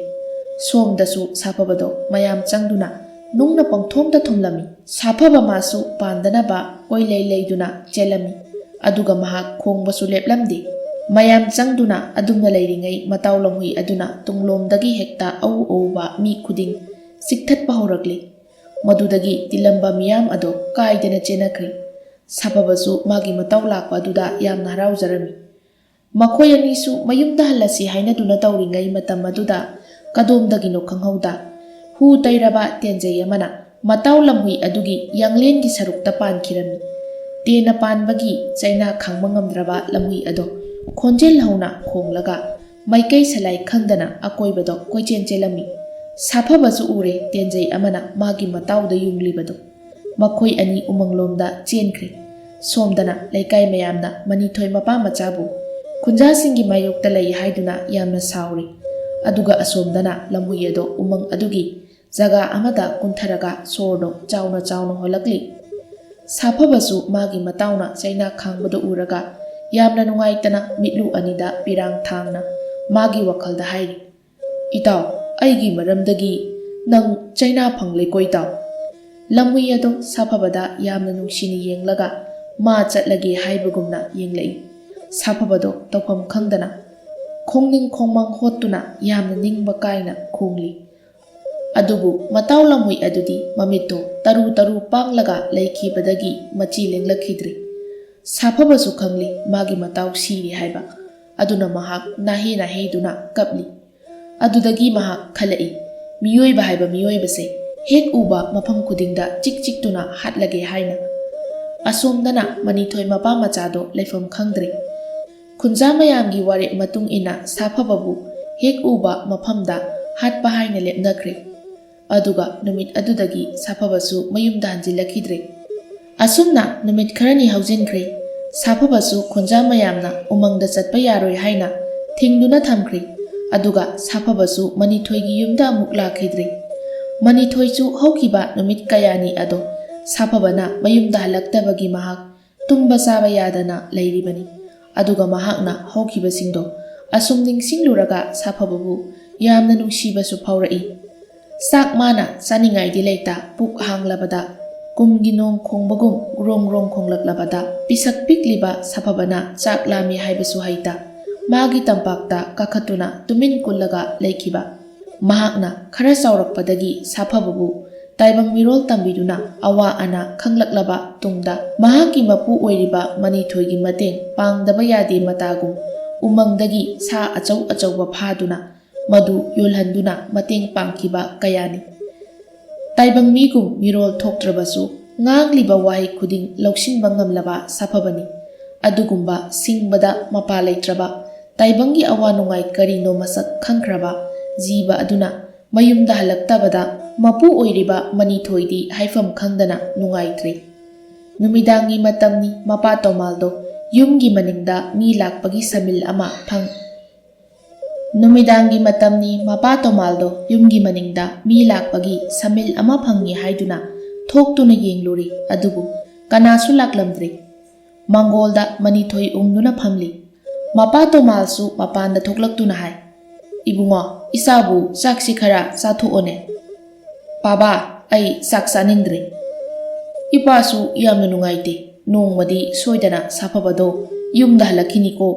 ꯁꯣꯝꯗꯁꯨ ꯁꯥꯐꯕꯗꯣ ꯃꯌꯥꯝ ꯆꯪꯗꯨꯅ ꯅꯨꯡꯅ ꯄꯪꯊꯣꯝꯗ ꯊꯨꯝꯂꯝꯃꯤ꯫ ꯁꯥꯐꯕ ꯃꯥꯁꯨ ꯄꯥꯟꯗꯅꯕ ꯀꯣꯏꯂꯩ ꯂꯩꯗꯨꯅ ꯆꯦꯜꯂꯝꯃꯤ꯫ ꯑꯗꯨꯒ ꯃꯍꯥꯛ ꯈꯣꯡꯕꯁꯨ ꯂꯦꯞꯂꯝꯗꯦ꯫ ꯃꯌꯥꯝ ꯆꯪꯗꯨꯅ ꯑꯗꯨꯝꯅ ꯂꯩꯔꯤꯉꯩ ꯃꯇꯥꯎ ꯂꯝꯍꯨꯏ ꯑꯗꯨꯅ ꯇꯨꯡꯂꯣꯝꯗꯒꯤ ꯍꯦꯛꯇ ꯑꯎ ꯑꯎꯕ ꯃꯤ ꯈꯨꯗꯤꯡ ꯆꯤꯛꯊꯠꯄ ꯍꯧꯔꯛꯂꯤ꯫ ꯃꯗꯨꯗꯒꯤ ꯇꯤꯜꯂꯝꯕ ꯃꯤꯌꯥꯝ ꯑꯗꯣ ꯀꯥꯏꯗꯅ ꯆꯦꯟꯅꯈ꯭ꯔꯤ꯫ ꯁꯥꯐꯕꯁꯨ ꯃꯥꯒꯤ ꯃꯇꯥꯎ ꯂꯥꯛꯄ ꯑꯗꯨꯗ ꯌꯥꯝꯅ ꯍꯔꯥꯎꯖꯔꯝꯃꯤ꯫ ꯃꯈꯣꯏ ꯑꯅꯤꯁꯨ ꯃꯌꯨꯝꯗ ꯍꯜꯂꯁꯤ ꯍꯥꯏꯅꯗꯨꯅ ꯇꯧꯔꯤꯉꯩ ꯃꯇꯝ ꯑꯗꯨꯗ ꯀꯗꯣꯝꯗꯒꯤꯅꯣ ꯈꯪꯍꯧꯗ ꯍꯨ ꯇꯩꯔꯕ ꯇꯦꯟꯖꯩ ꯑꯃꯅ ꯃꯇꯥꯎ ꯂꯝꯍꯨꯏ ꯑꯗꯨꯒꯤ ꯌꯥꯡꯂꯦꯟꯒꯤ ꯁꯔꯨꯛꯇ ꯄꯥꯟꯈꯤꯔꯝꯃꯤ꯫ ꯇꯦꯟꯅ ꯄꯥꯟꯕꯒꯤ ꯆꯩꯅꯥ ꯈꯥꯡꯕ ꯉꯝꯗ꯭ꯔꯕ ꯂꯝꯍꯨꯏ ꯑꯗꯣ ꯈꯣꯟꯖꯦꯜ ꯍꯧꯅ ꯈꯣꯡꯂꯒ ꯃꯥꯏꯀꯩ ꯁꯂꯥꯏ ꯈꯪꯗꯅ ꯑꯀꯣꯏꯕꯗꯣ ꯀꯣꯏꯆꯦꯟ ꯆꯦꯜꯂꯝꯃꯤ꯫ ꯁꯥꯐꯕꯁꯨ ꯎꯔꯦ ꯇꯦꯟꯖꯩ ꯑꯃꯅ ꯃꯥꯒꯤ ꯃꯇꯥꯎꯗ ꯌꯨꯡꯂꯤꯕꯗꯣ꯫ ꯃꯈꯣꯏ ꯑꯅꯤ ꯎꯃꯪꯂꯣꯝꯗ ꯆꯦꯟꯈ꯭ꯔꯦ꯫ ꯁꯣꯝꯗꯅ ꯂꯩꯀꯥꯏ ꯃꯌꯥꯝꯅ ꯃꯅꯤꯊꯣꯏ ꯃꯄꯥ ꯃꯆꯥꯕꯨ ꯈꯨꯟꯖꯥꯁꯤꯡꯒꯤ ꯃꯥꯌꯣꯛꯇ ꯂꯩ ꯍꯥꯏꯗꯨꯅ ꯌꯥꯝꯅ ꯁꯥꯎꯔꯤ꯫ ꯑꯗꯨꯒ ꯑꯁꯣꯝꯗꯅ ꯂꯝꯍꯨꯏ ꯑꯗꯣ ꯎꯃꯪ ꯑꯗꯨꯒꯤ ꯖꯒꯥ ꯑꯃꯗ ꯀꯨꯟꯊꯔꯒ ꯁꯣꯔꯗꯣ ꯆꯥꯎꯅ ꯆꯥꯎꯅ ꯍꯣꯜꯂꯛꯂꯤ꯫ ꯁꯥꯐꯕꯁꯨ ꯃꯥꯒꯤ ꯃꯇꯥꯎꯅ ꯆꯩꯅꯥ ꯈꯥꯡꯕꯗꯨ ꯎꯔꯒ ꯌꯥꯝꯅ ꯅꯨꯡꯉꯥꯏꯇꯅ ꯃꯤꯠꯂꯨ ꯑꯅꯤꯗ ꯄꯤꯔꯥꯡ ꯊꯥꯡꯅ ꯃꯥꯒꯤ ꯋꯥꯈꯜꯗ ꯍꯥꯏꯔꯤ, "ꯏꯇꯥꯎ, ꯑꯩꯒꯤ ꯃꯔꯝꯗꯒꯤ ꯅꯪ ꯆꯩꯅꯥ ꯐꯪꯂꯦꯀꯣ ꯏꯇꯥꯎ"꯫ ꯂꯝꯍꯨꯏ ꯑꯗꯣ ꯁꯥꯐꯕꯗ ꯌꯥꯝꯅ ꯅꯨꯡꯁꯤꯅ ꯌꯦꯡꯂꯒ ꯃꯥ ꯆꯠꯂꯒꯦ ꯍꯥꯏꯕꯒꯨꯝꯅ ꯌꯦꯡꯂꯛꯏ꯫ ꯁꯥꯐꯕꯗꯣ ꯇꯧꯐꯝ ꯈꯪꯗꯅ ꯈꯣꯡꯅꯤꯡ ꯈꯣꯡꯃꯥꯡ ꯍꯣꯠꯇꯨꯅ ꯌꯥꯝꯅ ꯅꯤꯡꯕ ꯀꯥꯏꯅ ꯈꯣꯡꯂꯤ꯫ ꯑꯗꯨꯕꯨ ꯃꯇꯥꯎ ꯂꯝꯍꯨꯏ ꯑꯗꯨꯗꯤ ꯃꯃꯤꯠꯇꯣ ꯇꯔꯨ ꯇꯔꯨ ꯄꯥꯡꯂꯒ ꯂꯩꯈꯤꯕꯗꯒꯤ ꯃꯆꯤ ꯂꯦꯡꯂꯛꯈꯤꯗ꯭ꯔꯦ꯫ ꯁꯥꯐꯕꯁꯨ ꯈꯪꯂꯤ ꯃꯥꯒꯤ ꯃꯇꯥꯎ ꯁꯤꯔꯦ ꯍꯥꯏꯕ꯫ ꯑꯗꯨꯅ ꯃꯍꯥꯛ ꯅꯥꯍꯦ ꯅꯥꯍꯦꯗꯨꯅ ꯀꯞꯂꯤ꯫ ꯑꯗꯨꯗꯒꯤ ꯃꯍꯥꯛ ꯈꯜꯂꯛꯏ, ꯃꯤꯑꯣꯏꯕ ꯍꯥꯏꯕ ꯃꯤꯑꯣꯏꯕꯁꯦ ꯍꯦꯛ ꯎꯕ ꯃꯐꯝ ꯈꯨꯗꯤꯡꯗ ꯆꯤꯛ ꯆꯤꯛꯇꯨꯅ ꯍꯥꯠꯂꯒꯦ ꯍꯥꯏꯅ꯫ ꯑꯁꯣꯝꯗꯅ ꯃꯅꯤꯊꯣꯏ ꯃꯄꯥ ꯃꯆꯥꯗꯣ ꯂꯩꯐꯝ ꯈꯪꯗ꯭ꯔꯦ꯫ ꯈꯨꯟꯖꯥ ꯃꯌꯥꯝꯒꯤ ꯋꯥꯔꯦꯞ ꯃꯇꯨꯡ ꯏꯟꯅ ꯁꯥꯐꯕꯕꯨ ꯍꯦꯛ ꯎꯕ ꯃꯐꯝꯗ ꯍꯥꯠꯄ ꯍꯥꯏꯅ ꯂꯦꯞꯅꯈ꯭ꯔꯦ꯫ ꯑꯗꯨꯒ ꯅꯨꯃꯤꯠ ꯑꯗꯨꯗꯒꯤ ꯁꯥꯐꯕꯁꯨ ꯃꯌꯨꯝꯗ ꯍꯟꯖꯤꯜꯂꯛꯈꯤꯗ꯭ꯔꯦ꯫ ꯑꯁꯨꯝꯅ ꯅꯨꯃꯤꯠ ꯈꯔꯅꯤ ꯍꯧꯖꯤꯟꯈ꯭ꯔꯦ꯫ ꯁꯥꯐꯕꯁꯨ ꯈꯨꯟꯖꯥ ꯃꯌꯥꯝꯅ ꯎꯃꯪꯗ ꯆꯠꯄ ꯌꯥꯔꯣꯏ ꯍꯥꯏꯅ ꯊꯤꯡꯗꯨꯅ ꯊꯝꯈ꯭ꯔꯦ꯫ ꯑꯗꯨꯒ ꯁꯥꯐꯕꯁꯨ ꯃꯅꯤꯊꯣꯏꯒꯤ ꯌꯨꯝꯗ ꯑꯃꯨꯛ ꯂꯥꯛꯈꯤꯗ꯭ꯔꯦ꯫ ꯃꯅꯤꯊꯣꯏꯁꯨ ꯍꯧꯈꯤꯕ ꯅꯨꯃꯤꯠ ꯀꯌꯥꯅꯤ ꯑꯗꯣ ꯁꯥꯐꯕꯅ ꯃꯌꯨꯝꯗ ꯍꯜꯂꯛꯇꯕꯒꯤ ꯃꯍꯥꯛ ꯇꯨꯝꯕ ꯆꯥꯕ ꯌꯥꯗꯅ ꯂꯩꯔꯤꯕꯅꯤ꯫ ꯑꯗꯨꯒ ꯃꯍꯥꯛꯅ ꯍꯧꯈꯤꯕꯁꯤꯡꯗꯣ ꯑꯁꯨꯝ ꯅꯤꯡꯁꯤꯡꯂꯨꯔꯒ ꯁꯥꯐꯕꯕꯨ ꯌꯥꯝꯅ ꯅꯨꯡꯁꯤꯕꯁꯨ ꯐꯥꯎꯔꯛꯏ꯫ ꯆꯥꯛ ꯃꯥꯅ ꯆꯥꯅꯤꯡꯉꯥꯏꯗꯤ ꯂꯩꯇ ꯄꯨꯛ ꯍꯥꯡꯂꯕꯗ ꯀꯨꯝꯒꯤ ꯅꯣꯡ ꯈꯣꯡꯕꯒꯨꯝ ꯒ꯭ꯔꯣꯡ ꯒ꯭ꯔꯣꯡ ꯈꯣꯡꯂꯛꯂꯕꯗ ꯄꯤꯁꯛ ꯄꯤꯛꯂꯤꯕ ꯁꯥꯐꯕꯅ ꯆꯥꯛ ꯂꯥꯝꯃꯤ ꯍꯥꯏꯕꯁꯨ ꯍꯩꯇ ꯃꯥꯒꯤ ꯇꯝꯄꯥꯛꯇ ꯀꯥꯈꯠꯇꯨꯅ ꯇꯨꯃꯤꯟ ꯀꯨꯜꯂꯒ ꯂꯩꯈꯤꯕ꯫ ꯃꯍꯥꯛꯅ ꯈꯔ ꯆꯥꯎꯔꯛꯄꯗꯒꯤ ꯁꯥꯐꯕꯕꯨ ꯇꯥꯏꯕꯪ ꯃꯤꯔꯣꯜ ꯇꯝꯕꯤꯗꯨꯅ ꯑꯋꯥ ꯑꯅꯥ ꯈꯪꯂꯛꯂꯕ ꯇꯨꯡꯗ ꯃꯍꯥꯛꯀꯤ ꯃꯄꯨ ꯑꯣꯏꯔꯤꯕ ꯃꯅꯤꯊꯣꯏꯒꯤ ꯃꯇꯦꯡ ꯄꯥꯡꯗꯕ ꯌꯥꯗꯦ ꯃꯇꯥꯒꯨꯝ ꯎꯃꯪꯗꯒꯤ ꯁꯥ ꯑꯆꯧ ꯑꯆꯧꯕ ꯐꯥꯗꯨꯅ ꯃꯗꯨ ꯌꯣꯜꯍꯟꯗꯨꯅ ꯃꯇꯦꯡ ꯄꯥꯡꯈꯤꯕ ꯀꯌꯥꯅꯤ꯫ ꯇꯥꯏꯕꯪ ꯃꯤꯒꯨꯝ ꯃꯤꯔꯣꯜ ꯊꯣꯛꯇ꯭ꯔꯕꯁꯨ ꯉꯥꯡꯂꯤꯕ ꯋꯥꯍꯩ ꯈꯨꯗꯤꯡ ꯂꯧꯁꯤꯟꯕ ꯉꯝꯂꯕ ꯁꯥꯐꯕꯅꯤ꯫ ꯑꯗꯨꯒꯨꯝꯕ ꯁꯤꯡꯕꯗ ꯃꯄꯥ ꯂꯩꯇ꯭ꯔꯕ ꯇꯥꯏꯕꯪꯒꯤ ꯑꯋꯥ ꯅꯨꯡꯉꯥꯏ ꯀꯔꯤꯅꯣ ꯃꯁꯛ ꯈꯪꯈ꯭ꯔꯕ ꯖꯤꯕ ꯑꯗꯨꯅ ꯃꯌꯨꯝꯗ ꯍꯜꯂꯛꯇꯕꯗ ꯃꯄꯨ ꯑꯣꯏꯔꯤꯕ ꯃꯅꯤꯊꯣꯏꯗꯤ ꯍꯥꯏꯐꯝ ꯈꯪꯗꯅ ꯅꯨꯡꯉꯥꯏꯇ꯭ꯔꯦ꯫ ꯅꯨꯃꯤꯗꯥꯡꯒꯤ ꯃꯇꯝꯅꯤ꯫ ꯃꯄꯥ ꯇꯣꯃꯥꯜꯗꯣ ꯌꯨꯝꯒꯤ ꯃꯅꯤꯡꯗ ꯃꯤ ꯂꯥꯛꯄꯒꯤ ꯁꯃꯤꯜ ꯑꯃ ꯅꯨꯃꯤꯗꯥꯡꯒꯤ ꯃꯇꯝꯅꯤ꯫ ꯃꯄꯥ ꯇꯣꯃꯥꯜꯗꯣ ꯌꯨꯝꯒꯤ ꯃꯅꯤꯡꯗ ꯃꯤ ꯂꯥꯛꯄꯒꯤ ꯁꯃꯤꯜ ꯑꯃ ꯐꯪꯏ ꯍꯥꯏꯗꯨꯅ ꯊꯣꯛꯇꯨꯅ ꯌꯦꯡꯂꯨꯔꯤ꯫ ꯑꯗꯨꯕꯨ ꯀꯅꯥꯁꯨ ꯂꯥꯛꯂꯝꯗ꯭ꯔꯦ꯫ ꯃꯥꯡꯒꯣꯜꯗ ꯃꯅꯤꯊꯣꯏ ꯎꯡꯗꯨꯅ ꯐꯝꯂꯤ꯫ ꯃꯄꯥ ꯇꯣꯃꯥꯜꯁꯨ ꯃꯄꯥꯟꯗ ꯊꯣꯛꯂꯛꯇꯨꯅ ꯍꯥꯏ, "ꯏꯕꯨꯡꯉꯣ, ꯏꯆꯥꯕꯨ ꯆꯥꯛꯁꯤ ꯈꯔ ꯆꯥꯊꯣꯛꯑꯣꯅꯦ"꯫ "ꯄꯥꯕꯥ, ꯑꯩ ꯆꯥꯛ ꯆꯥꯅꯤꯡꯗ꯭ꯔꯦ"꯫ "ꯏꯄꯥꯁꯨ ꯌꯥꯝꯅ ꯅꯨꯡꯉꯥꯏꯇꯦ꯫ ꯅꯣꯡꯃꯗꯤ ꯁꯣꯏꯗꯅ ꯁꯥꯐꯕꯗꯣ ꯌꯨꯝꯗ ꯍꯜꯂꯛꯈꯤꯅꯤꯀꯣ"꯫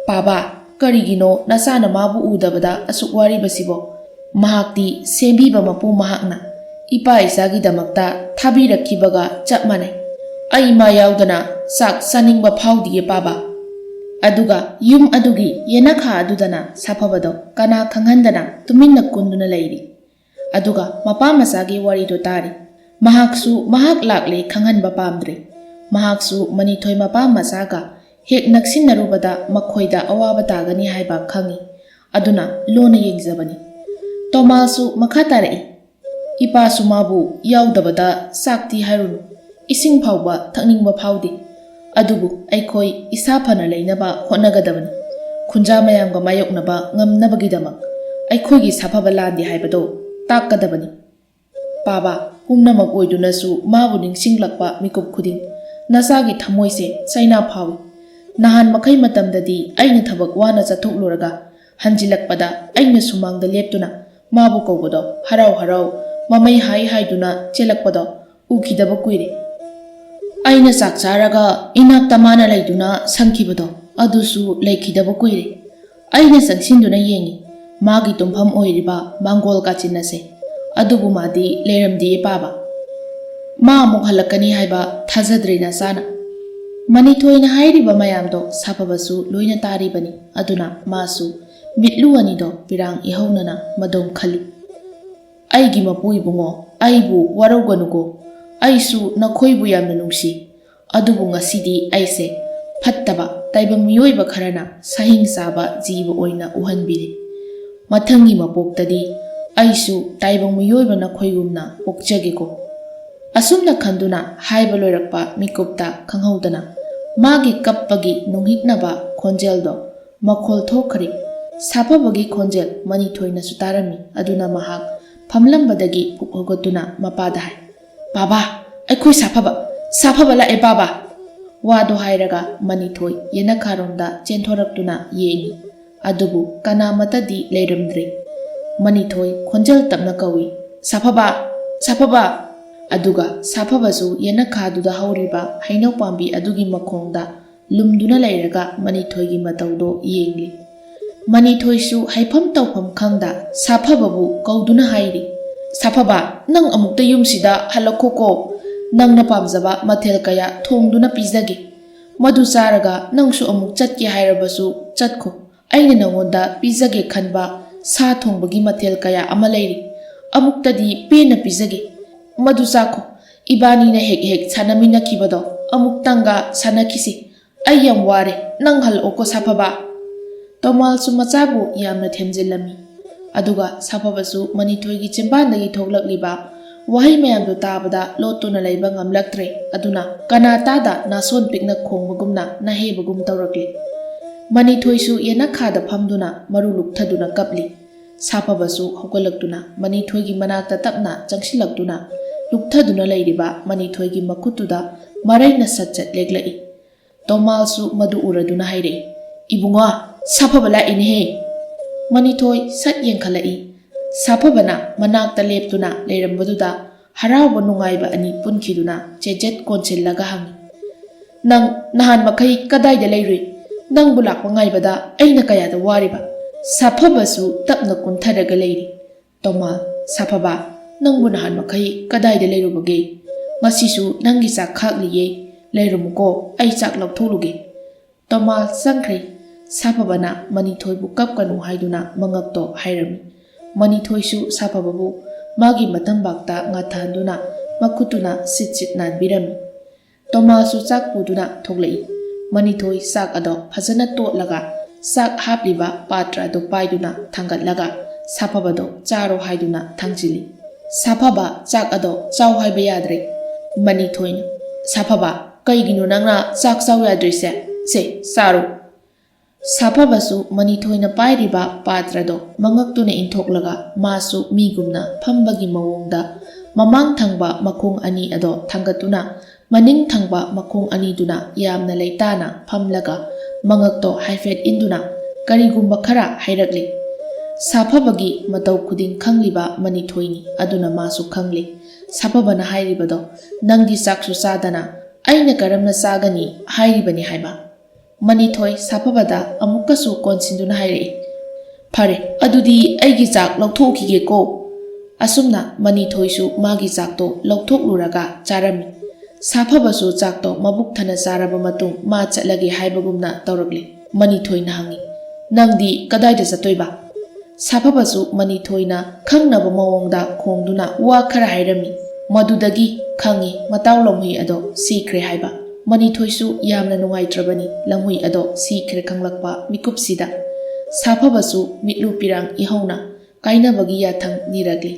"ꯄꯥꯕꯥ, ꯀꯔꯤꯒꯤꯅꯣ ꯅꯆꯥꯅ ꯃꯥꯕꯨ ꯎꯗꯕꯗ ꯑꯁꯨꯛ ꯋꯥꯔꯤꯕꯁꯤꯕꯣ? ꯃꯍꯥꯛꯇꯤ ꯁꯦꯝꯕꯤꯕ ꯃꯄꯨ ꯃꯍꯥꯛꯅ ꯏꯄꯥ ꯏꯆꯥꯒꯤꯗꯃꯛꯇ ꯊꯥꯕꯤꯔꯛꯈꯤꯕꯒ ꯆꯞ ꯃꯥꯟꯅꯩ꯫ ꯑꯩ ꯃꯥ ꯌꯥꯎꯗꯅ ꯆꯥꯛ ꯆꯥꯅꯤꯡꯕ ꯐꯥꯎꯗꯤꯌꯦ ꯄꯥꯕꯥ"꯫ ꯑꯗꯨꯒ ꯌꯨꯝ ꯑꯗꯨꯒꯤ ꯌꯦꯅꯈꯥ ꯑꯗꯨꯗꯅ ꯁꯥꯐꯕꯗꯣ ꯀꯅꯥ ꯈꯪꯍꯟꯗꯅ ꯇꯨꯃꯤꯟꯅ ꯀꯨꯟꯗꯨꯅ ꯂꯩꯔꯤ꯫ ꯑꯗꯨꯒ ꯃꯄꯥ ꯃꯆꯥꯒꯤ ꯋꯥꯔꯤꯗꯣ ꯇꯥꯔꯤ꯫ ꯃꯍꯥꯛꯁꯨ ꯃꯍꯥꯛ ꯂꯥꯛꯂꯦ ꯈꯪꯍꯟꯕ ꯄꯥꯝꯗ꯭ꯔꯦ꯫ ꯃꯍꯥꯛꯁꯨ ꯃꯅꯤꯊꯣꯏ ꯃꯄꯥ ꯃꯆꯥꯒ ꯍꯦꯛ ꯅꯛꯁꯤꯟꯅꯔꯨꯕꯗ ꯃꯈꯣꯏꯗ ꯑꯋꯥꯕ ꯇꯥꯒꯅꯤ ꯍꯥꯏꯕ ꯈꯪꯏ꯫ ꯑꯗꯨꯅ ꯂꯣꯟꯅ ꯌꯦꯡꯖꯕꯅꯤ꯫ ꯇꯣꯃꯥꯜꯁꯨ ꯃꯈꯥ ꯇꯥꯔꯛꯏ, "ꯏꯄꯥꯁꯨ ꯃꯥꯕꯨ ꯌꯥꯎꯗꯕꯗ ꯆꯥꯛꯇꯤ ꯍꯥꯏꯔꯨꯅꯨ, ꯏꯁꯤꯡ ꯐꯥꯎꯕ ꯊꯛꯅꯤꯡꯕ ꯐꯥꯎꯗꯦ꯫ ꯑꯗꯨꯕꯨ ꯑꯩꯈꯣꯏ ꯏꯁꯥ ꯐꯅ ꯂꯩꯅꯕ ꯍꯣꯠꯅꯒꯗꯕꯅꯤ꯫ ꯈꯨꯟꯖꯥ ꯃꯌꯥꯝꯒ ꯃꯥꯌꯣꯛꯅꯕ ꯉꯝꯅꯕꯒꯤꯗꯃꯛ ꯑꯩꯈꯣꯏꯒꯤ ꯁꯥꯐꯕ ꯂꯥꯟꯗꯦ ꯍꯥꯏꯕꯗꯣ ꯇꯥꯛꯀꯗꯕꯅꯤ꯫ ꯄꯥꯕꯥ, ꯄꯨꯝꯅꯃꯛ ꯑꯣꯏꯗꯨꯅꯁꯨ ꯃꯥꯕꯨ ꯅꯤꯡꯁꯤꯡꯂꯛꯄ ꯃꯤꯀꯨꯞ ꯈꯨꯗꯤꯡ ꯅꯆꯥꯒꯤ ꯊꯃꯣꯏꯁꯦ ꯆꯩꯅꯥ ꯐꯥꯎꯏ꯫ ꯅꯍꯥꯟ ꯃꯈꯩ ꯃꯇꯝꯗꯗꯤ ꯑꯩꯅ ꯊꯕꯛ ꯋꯥꯅ ꯆꯠꯊꯣꯛꯂꯨꯔꯒ ꯍꯟꯖꯤꯜꯂꯛꯄꯗ ꯑꯩꯅ ꯁꯨꯃꯥꯡꯗ ꯂꯦꯞꯇꯨꯅ ꯃꯥꯕꯨ ꯀꯧꯕꯗꯣ ꯍꯔꯥꯎ ꯍꯔꯥꯎ ꯃꯃꯩ ꯍꯥꯏꯗꯨꯅ ꯆꯦꯜꯂꯛꯄꯗꯣ ꯎꯈꯤꯗꯕ ꯀꯨꯏꯔꯦ꯫ ꯑꯩꯅ ꯆꯥꯛ ꯆꯥꯔꯒ ꯏꯅꯥꯛꯇ ꯃꯥꯅ ꯂꯩꯗꯨꯅ ꯁꯪꯈꯤꯕꯗꯣ ꯑꯗꯨꯁꯨ ꯂꯩꯈꯤꯗꯕ ꯀꯨꯏꯔꯦ꯫ ꯑꯩꯅ ꯆꯪꯁꯤꯟꯗꯨꯅ ꯌꯦꯡꯉꯤ ꯃꯥꯒꯤ ꯇꯨꯝꯐꯝ ꯑꯣꯏꯔꯤꯕ ꯃꯥꯡꯒꯣꯜ ꯀꯥꯆꯤꯟ ꯑꯁꯦ, ꯑꯗꯨꯕꯨ ꯃꯥꯗꯤ ꯂꯩꯔꯝꯗꯦꯌꯦ ꯄꯥꯕ꯫ ꯃꯥ ꯑꯃꯨꯛ ꯍꯜꯂꯛꯀꯅꯤ ꯍꯥꯏꯕ ꯊꯥꯖꯗ꯭ꯔꯦ ꯅꯆꯥꯅ꯫ ꯃꯅꯤꯊꯣꯏꯅ ꯍꯥꯏꯔꯤꯕ ꯃꯌꯥꯝꯗꯣ ꯁꯥꯐꯕꯁꯨ ꯂꯣꯏꯅ ꯇꯥꯔꯤꯕꯅꯤ, ꯑꯗꯨꯅ ꯃꯥꯁꯨ ꯃꯤꯠꯂꯨ ꯑꯅꯤꯗꯣ ꯄꯤꯔꯥꯡ ꯏꯍꯧꯅꯅ ꯃꯗꯣꯝ ꯈꯜꯂꯤ꯫ ꯑꯩꯒꯤ ꯃꯄꯨ ꯏꯕꯨꯡꯉꯣ, ꯑꯩꯕꯨ ꯋꯥꯔꯧꯒꯅꯨꯀꯣ, ꯑꯩꯁꯨ ꯅꯈꯣꯏꯕꯨ ꯌꯥꯝꯅ ꯅꯨꯡꯁꯤ, ꯑꯗꯨꯕꯨ ꯉꯁꯤꯗꯤ ꯑꯩꯁꯦ ꯐꯠꯇꯕ ꯇꯥꯏꯕꯪ ꯃꯤꯑꯣꯏꯕ ꯈꯔꯅ ꯁꯍꯤꯡ ꯆꯥꯕ ꯖꯤꯕ ꯑꯣꯏꯅ ꯎꯍꯟꯕꯤꯔꯦ꯫ ꯃꯊꯪꯒꯤ ꯃꯄꯣꯛꯇꯗꯤ ꯑꯩꯁꯨ ꯇꯥꯏꯕꯪ ꯃꯤꯑꯣꯏꯕ ꯅꯈꯣꯏꯒꯨꯝꯅ ꯄꯣꯛꯆꯒꯦꯀꯣ꯫ ꯑꯁꯨꯝꯅ ꯈꯟꯗꯨꯅ ꯍꯥꯏꯕ ꯂꯣꯏꯔꯛꯄ ꯃꯤꯀꯨꯞꯇ ꯈꯪꯍꯧꯗꯅ ꯃꯥꯒꯤ ꯀꯞꯄꯒꯤ ꯅꯨꯡꯍꯤꯛꯅꯕ ꯈꯣꯟꯖꯦꯜꯗꯣ ꯃꯈꯣꯜ ꯊꯣꯛꯈ꯭ꯔꯦ꯫ ꯁꯥꯐꯕꯒꯤ ꯈꯣꯟꯖꯦꯜ ꯃꯅꯤꯊꯣꯏꯅꯁꯨ ꯇꯥꯔꯝꯃꯤ, ꯑꯗꯨꯅ ꯃꯍꯥꯛ ꯐꯝꯂꯝꯕꯗꯒꯤ ꯄꯨꯛ ꯍꯧꯒꯠꯇꯨꯅ ꯃꯄꯥꯗ ꯍꯥꯏ, ꯕꯥꯕꯥ, ꯑꯩꯈꯣꯏ ꯁꯥꯐꯕ ꯂꯥꯛꯑꯦ ꯕꯥꯕꯥ꯫ ꯋꯥꯗꯣ ꯍꯥꯏꯔꯒ ꯃꯅꯤꯊꯣꯏ ꯌꯦꯅꯈꯥꯔꯣꯝꯗ ꯆꯦꯟꯊꯣꯔꯛꯇꯨꯅ ꯌꯦꯡꯉꯤ, ꯑꯗꯨꯕꯨ ꯀꯅꯥꯃꯠꯇꯗꯤ ꯂꯩꯔꯝꯗ꯭ꯔꯦ꯫ ꯃꯅꯤꯊꯣꯏ ꯈꯣꯟꯖꯦꯜ ꯇꯞꯅ ꯀꯧꯏ, ꯁꯥꯐꯕ꯫ ꯑꯗꯨꯒ ꯁꯥꯐꯕꯁꯨ ꯌꯦꯅꯈꯥꯗꯨꯗ ꯍꯧꯔꯤꯕ ꯍꯩꯅꯧ ꯄꯥꯝꯕꯤ ꯑꯗꯨꯒꯤ ꯃꯈꯣꯡꯗ ꯂꯨꯝꯗꯨꯅ ꯂꯩꯔꯒ ꯃꯅꯤꯊꯣꯏꯒꯤ ꯃꯇꯧꯗꯣ ꯌꯦꯡꯂꯤ꯫ ꯃꯅꯤꯊꯣꯏꯁꯨ ꯍꯩꯐꯝ ꯇꯧꯐꯝ ꯈꯪꯗ ꯁꯥꯐꯕꯕꯨ ꯀꯧꯗꯨꯅ ꯍꯥꯏꯔꯤ, ꯁꯥꯐꯕ, ꯅꯪ ꯑꯃꯨꯛꯇ ꯌꯨꯝꯁꯤꯗ ꯍꯜꯂꯛꯈꯣꯀꯣ꯫ ꯅꯪꯅ ꯄꯥꯝꯖꯕ ꯃꯊꯦꯜ ꯀꯌꯥ ꯊꯣꯡꯗꯨꯅ ꯄꯤꯖꯒꯦ꯫ ꯃꯗꯨ ꯆꯥꯔꯒ ꯅꯪꯁꯨ ꯑꯃꯨꯛ ꯆꯠꯀꯦ ꯍꯥꯏꯔꯕꯁꯨ ꯆꯠꯈꯣ꯫ ꯑꯩꯅ ꯅꯪꯉꯣꯟꯗ ꯄꯤꯖꯒꯦ ꯈꯟꯕ ꯁꯥ ꯊꯣꯡꯕꯒꯤ ꯃꯊꯦꯜ ꯀꯌꯥ ꯑꯃ ꯂꯩꯔꯤ, ꯑꯃꯨꯛꯇꯗꯤ ꯄꯦꯟꯅ ꯄꯤꯖꯒꯦ꯫ ꯃꯗꯨ ꯆꯥꯈꯣ꯫ ꯏꯕꯥꯅꯤꯅ ꯍꯦꯛ ꯁꯥꯟꯅꯃꯤꯟꯅꯈꯤꯕꯗꯣ ꯑꯃꯨꯛꯇꯪꯒ ꯁꯥꯟꯅꯈꯤꯁꯤ꯫ ꯑꯩ ꯌꯥꯝ ꯋꯥꯔꯦ, ꯅꯪ ꯍꯜꯂꯛꯑꯣꯀꯣ ꯁꯥꯐꯕ꯫ ꯇꯣꯃꯥꯜꯁꯨ ꯃꯆꯥꯕꯨ ꯌꯥꯝꯅ ꯊꯦꯝꯖꯤꯜꯂꯝꯃꯤ, ꯑꯗꯨꯒ ꯁꯥꯐꯕꯁꯨ ꯃꯅꯤꯊꯣꯏꯒꯤ ꯆꯤꯟꯕꯥꯟꯗꯒꯤ ꯊꯣꯛꯂꯛꯂꯤꯕ ꯋꯥꯍꯩ ꯃꯌꯥꯝꯗꯨ ꯇꯥꯕꯗ ꯂꯣꯠꯇꯨꯅ ꯂꯩꯕ ꯉꯝꯂꯛꯇ꯭ꯔꯦ, ꯑꯗꯨꯅ ꯀꯅꯥꯇꯥꯗ ꯅꯥꯁꯣꯟ ꯄꯤꯛꯅ ꯈꯣꯡꯕꯒꯨꯝꯅ ꯅꯥꯍꯦꯕꯒꯨꯝ ꯇꯧꯔꯛꯂꯤ꯫ ꯃꯅꯤꯊꯣꯏꯁꯨ ꯌꯦꯅꯈꯥꯗ ꯐꯝꯗꯨꯅ ꯃꯔꯨ ꯂꯨꯛꯊꯗꯨꯅ ꯀꯞꯂꯤ꯫ ꯁꯥꯐꯕꯁꯨ ꯍꯧꯒꯠꯂꯛꯇꯨꯅ ꯃꯅꯤꯊꯣꯏꯒꯤ ꯃꯅꯥꯛꯇ ꯇꯞꯅ ꯆꯪꯁꯤꯜꯂꯛꯇꯨꯅ ꯂꯨꯛꯊꯗꯨꯅ ꯂꯩꯔꯤꯕ ꯃꯅꯤꯊꯣꯏꯒꯤ ꯃꯈꯨꯠꯇꯨꯗ ꯃꯔꯩꯅ ꯁꯠ ꯂꯦꯛꯂꯛꯏ꯫ ꯇꯣꯃꯥꯜꯁꯨ ꯃꯗꯨ ꯎꯔꯗꯨꯅ ꯍꯥꯏꯔꯛꯏ, ꯏꯕꯨꯡꯉꯣ, ꯁꯥꯐꯕ ꯂꯥꯛꯏꯅꯦꯍꯦ꯫ ꯃꯅꯤꯊꯣꯏ ꯁꯠ ꯌꯦꯡꯈꯠꯂꯛꯏ꯫ ꯁꯥꯐꯕꯅ ꯃꯅꯥꯛꯇ ꯂꯦꯞꯇꯨꯅ ꯂꯩꯔꯝꯕꯗꯨꯗ ꯍꯔꯥꯎꯕ ꯅꯨꯡꯉꯥꯏꯕ ꯑꯅꯤ ꯄꯨꯟꯈꯤꯗꯨꯅ ꯆꯦꯖꯦꯠ ꯀꯣꯟꯁꯤꯜꯂꯒ ꯍꯪꯉꯤ, ꯅꯪ ꯅꯍꯥꯟ ꯃꯈꯩ ꯀꯗꯥꯏꯗ ꯂꯩꯔꯨꯏ? ꯅꯪꯕꯨ ꯂꯥꯛꯄ ꯉꯥꯏꯕꯗ ꯑꯩꯅ ꯀꯌꯥꯗ ꯋꯥꯔꯤꯕ꯫ ꯁꯥꯐꯕꯁꯨ ꯇꯞꯅ ꯀꯨꯝꯊꯔꯒ ꯂꯩꯔꯤ꯫ ꯇꯣꯃꯥꯜ, ꯁꯥꯐꯕ, ꯅꯪꯕꯨ ꯅꯍꯥꯟ ꯃꯈꯩ ꯀꯗꯥꯏꯗ ꯂꯩꯔꯨꯕꯒꯦ? ꯉꯁꯤꯁꯨ ꯅꯪꯒꯤ ꯆꯥꯛ ꯈꯥꯛꯂꯤꯌꯦ, ꯂꯩꯔꯝꯃꯨꯀꯣ, ꯑꯩ ꯆꯥꯛ ꯂꯧꯊꯣꯛꯂꯨꯒꯦ꯫ ꯇꯣꯃꯥꯜ ꯆꯪꯈ꯭ꯔꯦ꯫ ꯁꯥꯐꯕꯅ ꯃꯅꯤꯊꯣꯏꯕꯨ ꯀꯞꯀꯅꯨ ꯍꯥꯏꯗꯨꯅ ꯃꯉꯛꯇꯣ ꯍꯥꯏꯔꯝꯃꯤ꯫ ꯃꯅꯤꯊꯣꯏꯁꯨ ꯁꯥꯐꯕꯕꯨ ꯃꯥꯒꯤ ꯃꯇꯝꯕꯥꯛꯇ ꯉꯥꯊꯍꯟꯗꯨꯅ ꯃꯈꯨꯠꯇꯨꯅ ꯁꯤꯠ ꯅꯥꯟꯕꯤꯔꯝꯃꯤ꯫ ꯇꯣꯃꯥꯜꯁꯨ ꯆꯥꯛ ꯄꯨꯗꯨꯅ ꯊꯣꯛꯂꯛꯏ꯫ ꯃꯅꯤꯊꯣꯏ ꯆꯥꯛ ꯑꯗꯣ ꯐꯖꯅ ꯇꯣꯠꯂꯒ ꯆꯥꯛ ꯍꯥꯞꯂꯤꯕ ꯄꯥꯇ꯭ꯔ ꯑꯗꯨ ꯄꯥꯏꯗꯨꯅ ꯊꯥꯡꯒꯠꯂꯒ ꯁꯥꯐꯕꯗꯣ ꯆꯥꯔꯣ ꯍꯥꯏꯗꯨꯅ ꯊꯥꯡꯖꯤꯜꯂꯤ꯫ ꯁꯥꯐꯕ ꯆꯥꯛ ꯑꯗꯣ ꯆꯥꯎ ꯍꯥꯏꯕ ꯌꯥꯗ꯭ꯔꯦ꯫ ꯃꯅꯤꯊꯣꯏꯅ, ꯁꯥꯐꯕ, ꯀꯩꯒꯤꯅꯣ ꯅꯪꯅ ꯆꯥꯛ ꯆꯥꯎ ꯌꯥꯗ꯭ꯔꯤꯁꯦ? ꯁꯦ, ꯆꯥꯔꯣ꯫ ꯁꯥꯐꯕꯁꯨ ꯃꯅꯤꯊꯣꯏꯅ パイ리바 ꯄꯥꯇ꯭ꯔꯗꯣ ꯃꯉꯛꯇꯨꯅ ꯏꯟꯊꯣꯛꯂꯒ ꯃꯥꯁꯨ ꯃꯤꯒꯨꯝꯅ ꯐꯝꯕꯒꯤ ꯃꯑꯣꯡꯗ ꯃꯃꯥꯡ ꯊꯪꯕ ꯃꯈꯣꯡ ꯑꯅꯤ ꯑꯗꯣ ꯊꯥꯡꯒꯠꯇꯨꯅ ꯃꯅꯤꯡ ꯊꯪꯕ ꯃꯈꯣꯡ ꯑꯅꯤꯗꯨꯅ ꯌꯥꯝꯅ ꯂꯩꯇꯥꯅ ꯐꯝꯂꯒ ꯃꯉꯛꯇꯣ ꯍꯥꯏꯐꯦꯠ ꯏꯟꯗꯨꯅ ꯀꯔꯤꯒꯨꯝꯕ ꯈꯔ ꯍꯥꯏꯔꯛꯂꯤ꯫ ꯁꯥꯐꯕꯒꯤ ꯃꯇꯧ ꯈꯨꯗꯤꯡ ꯈꯪꯂꯤꯕ ꯃꯅꯤꯊꯣꯏꯅꯤ, ꯑꯗꯨꯅ ꯃꯥꯁꯨ ꯈꯪꯂꯤ ꯁꯥꯐꯕꯅ ꯍꯥꯏꯔꯤꯕꯗꯣ ꯅꯪꯒꯤ ꯆꯥꯛꯁꯨ ꯆꯥꯗꯅ ꯑꯩꯅ ꯀꯔꯝꯅ ꯆꯥꯒꯅꯤ ꯍꯥꯏꯔꯤꯕꯅꯤ ꯍꯥꯏꯕ꯫ ꯃꯅꯤꯊꯣꯏ ꯁꯥꯐꯕꯗ ꯑꯃꯨꯛꯀꯁꯨ ꯀꯣꯟꯁꯤꯟꯗꯨꯅ ꯍꯥꯏꯔꯛꯏ, ꯐꯔꯦ, ꯑꯗꯨꯗꯤ ꯑꯩꯒꯤ ꯆꯥꯛ ꯂꯧꯊꯣꯛꯈꯤꯒꯦꯀꯣ꯫ ꯑꯁꯨꯝꯅ ꯃꯅꯤꯊꯣꯏꯁꯨ ꯃꯥꯒꯤ ꯆꯥꯛꯇꯣ ꯂꯧꯊꯣꯛꯂꯨꯔꯒ ꯆꯥꯔꯝꯃꯤ꯫ ꯁꯥꯐꯕꯁꯨ ꯆꯥꯛꯇꯣ ꯃꯕꯨꯛ ꯊꯟꯅ ꯆꯥꯔꯕ ꯃꯇꯨꯡ ꯃꯥ ꯆꯠꯂꯒꯦ ꯍꯥꯏꯕꯒꯨꯝꯅ ꯇꯧꯔꯛꯂꯤ꯫ ꯃꯅꯤꯊꯣꯏꯅ ꯍꯪꯉꯤ, ꯅꯪꯗꯤ ꯀꯗꯥꯏꯗ ꯆꯠꯇꯣꯏꯕ? ꯁꯥꯐꯕꯁꯨ ꯃꯅꯤꯊꯣꯏꯅ ꯈꯪꯅꯕ ꯃꯑꯣꯡꯗ ꯈꯣꯡꯗꯨꯅ ꯋꯥ ꯈꯔ ꯍꯥꯏꯔꯝꯃꯤ꯫ ꯃꯗꯨꯗꯒꯤ ꯈꯪꯉꯤ ꯃꯇꯥꯎ ꯂꯝꯍꯨꯏ ꯑꯗꯣ ꯁꯤꯈ꯭ꯔꯦ ꯍꯥꯏꯕ꯫ ꯃꯅꯤꯊꯣꯏꯁꯨ ꯌꯥꯝꯅ ꯅꯨꯡꯉꯥꯏꯇ꯭ꯔꯕꯅꯤ ꯂꯝꯍꯨꯏ ꯑꯗꯣ ꯁꯤꯈ꯭ꯔꯦ ꯈꯪꯂꯛꯄ ꯃꯤꯀꯨꯞꯁꯤꯗ꯫ ꯁꯥꯐꯕꯁꯨ ꯃꯤꯠꯂꯨ ꯄꯤꯔꯥꯡ ꯏꯍꯧꯅ ꯀꯥꯏꯅꯕꯒꯤ ꯌꯥꯊꯪ ꯅꯤꯔꯛꯂꯤ꯫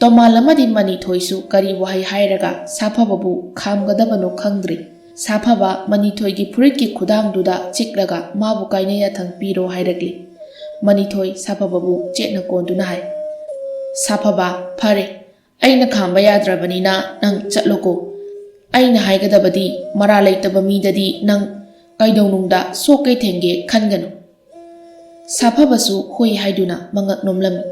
ꯇꯣꯃꯥꯜ ꯑꯃꯗꯤ ꯃꯅꯤꯊꯣꯏꯁꯨ ꯀꯔꯤ ꯋꯥꯍꯩ ꯍꯥꯏꯔꯒ ꯁꯥꯐꯕꯕꯨ ꯈꯥꯝꯒꯗꯕꯅꯣ ꯈꯪꯗ꯭ꯔꯤ꯫ ꯁꯥꯐꯕ ꯃꯅꯤꯊꯣꯏꯒꯤ ꯐꯨꯔꯤꯠꯀꯤ ꯈꯨꯗꯥꯡꯗꯨꯗ ꯆꯤꯛꯂꯒ ꯃꯥꯕꯨ ꯀꯥꯏꯅ ꯌꯥꯊꯪ ꯄꯤꯔꯣ ꯍꯥꯏꯔꯛꯂꯤ꯫ ꯃꯅꯤꯊꯣꯏ ꯁꯥꯐꯕꯕꯨ ꯆꯦꯠꯅ ꯀꯣꯟꯗꯨꯅ ꯍꯥꯏ, ꯁꯥꯐꯕ, ꯐꯔꯦ, ꯑꯩꯅ ꯈꯥꯝꯕ ꯌꯥꯗ꯭ꯔꯕꯅꯤꯅ ꯅꯪ ꯆꯠꯂꯣꯀꯣ꯫ ꯑꯩꯅ ꯍꯥꯏꯒꯗꯕꯗꯤ ꯃꯔꯥ ꯂꯩꯇꯕ ꯃꯤꯗꯗꯤ ꯅꯪ ꯀꯩꯗꯧꯅꯨꯡꯗ ꯁꯣꯛꯀꯦ ꯊꯦꯡꯒꯦ ꯈꯟꯒꯅꯨ꯫ ꯁꯥꯐꯕꯁꯨ ꯍꯣꯏ ꯍꯥꯏꯗꯨꯅ ꯃꯉꯛ ꯅꯣꯝꯂꯝꯃꯤ꯫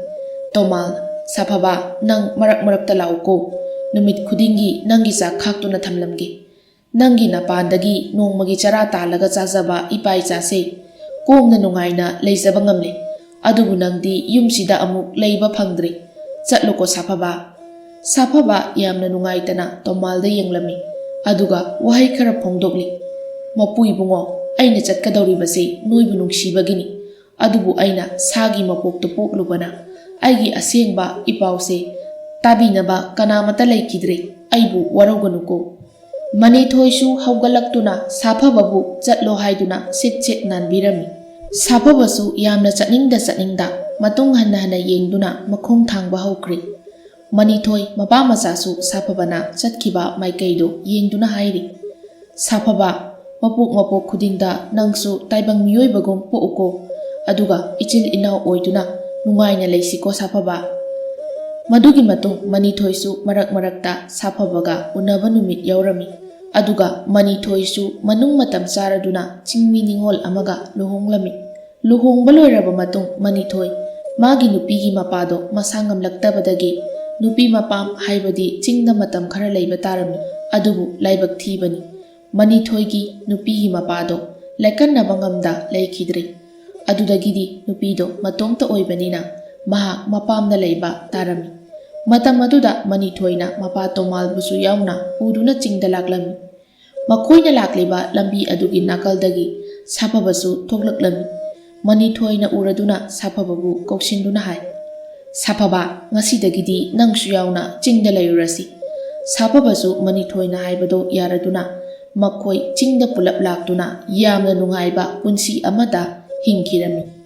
Tomal, Safaba, nang marak-marakta lauko. Numit khudingi nangi sa khaktuna thamlamge. Nangi napandagi nongmagi chara talaga chajaba ipai chase. Komna nungaina leijaba ngamle. Adubu nangdi yumsida amuk leiba phangdri. Chatloko Safaba. Safaba yamna nungaitana tomalda yenglami. Aduga wahai khara phongdokli. Mapui bungo, aina chatkadoribase noibu nungsibagini. Adubu aina sagi mapokto poklubana. Aigi asengba ipause. Tabinaba kanamata laikidre. Aibu warauganuko. Manithoi haugalakuna Safababu chatlo haiduna sit nanbirami. Safabasu yamna chatningda matung hana yengduna makhong thangba haukri. Manithoi mapa masasu Safabana chatkiba maikaido yengduna hairi. Safaba mapok khudingda nangsu taibang miyoibagom pouko aduga ichil inaw oiduna nungaina leisiko Safaba. Madugi matung Manithoisu marak-marakta Safabaga unaba numit yaurami. Aduga Manithoisu manung matam saraduna chingmi ningol amaga luhonglami. Luhongba loiraba matung Manithoi magi nupigi mapado masangamlaktabadagi nupi mapam haibadi chingda matam khara leiba tarami. Adubu laibak thibani. Manithoigi nupigi mapado laikannaba ngamda laikidre. Adudagidi nupido matongta oibanina mahak mapamna leiba tarami. Matam aduda Manithoina mapa tomalbusu yauna uduna chingda laklami. Makoina lakliba lambi adugi nakaldagi Safabasu thoklaklami. Manithoina uraduna Safababu kaushinduna hai. Safaba ngasidagidi nangsu yauna chingda layurasi. Safabasu Manithoina haibado yaraduna makoi chingda pulap laktuna yamna nungaiba punsi amada hingkirami.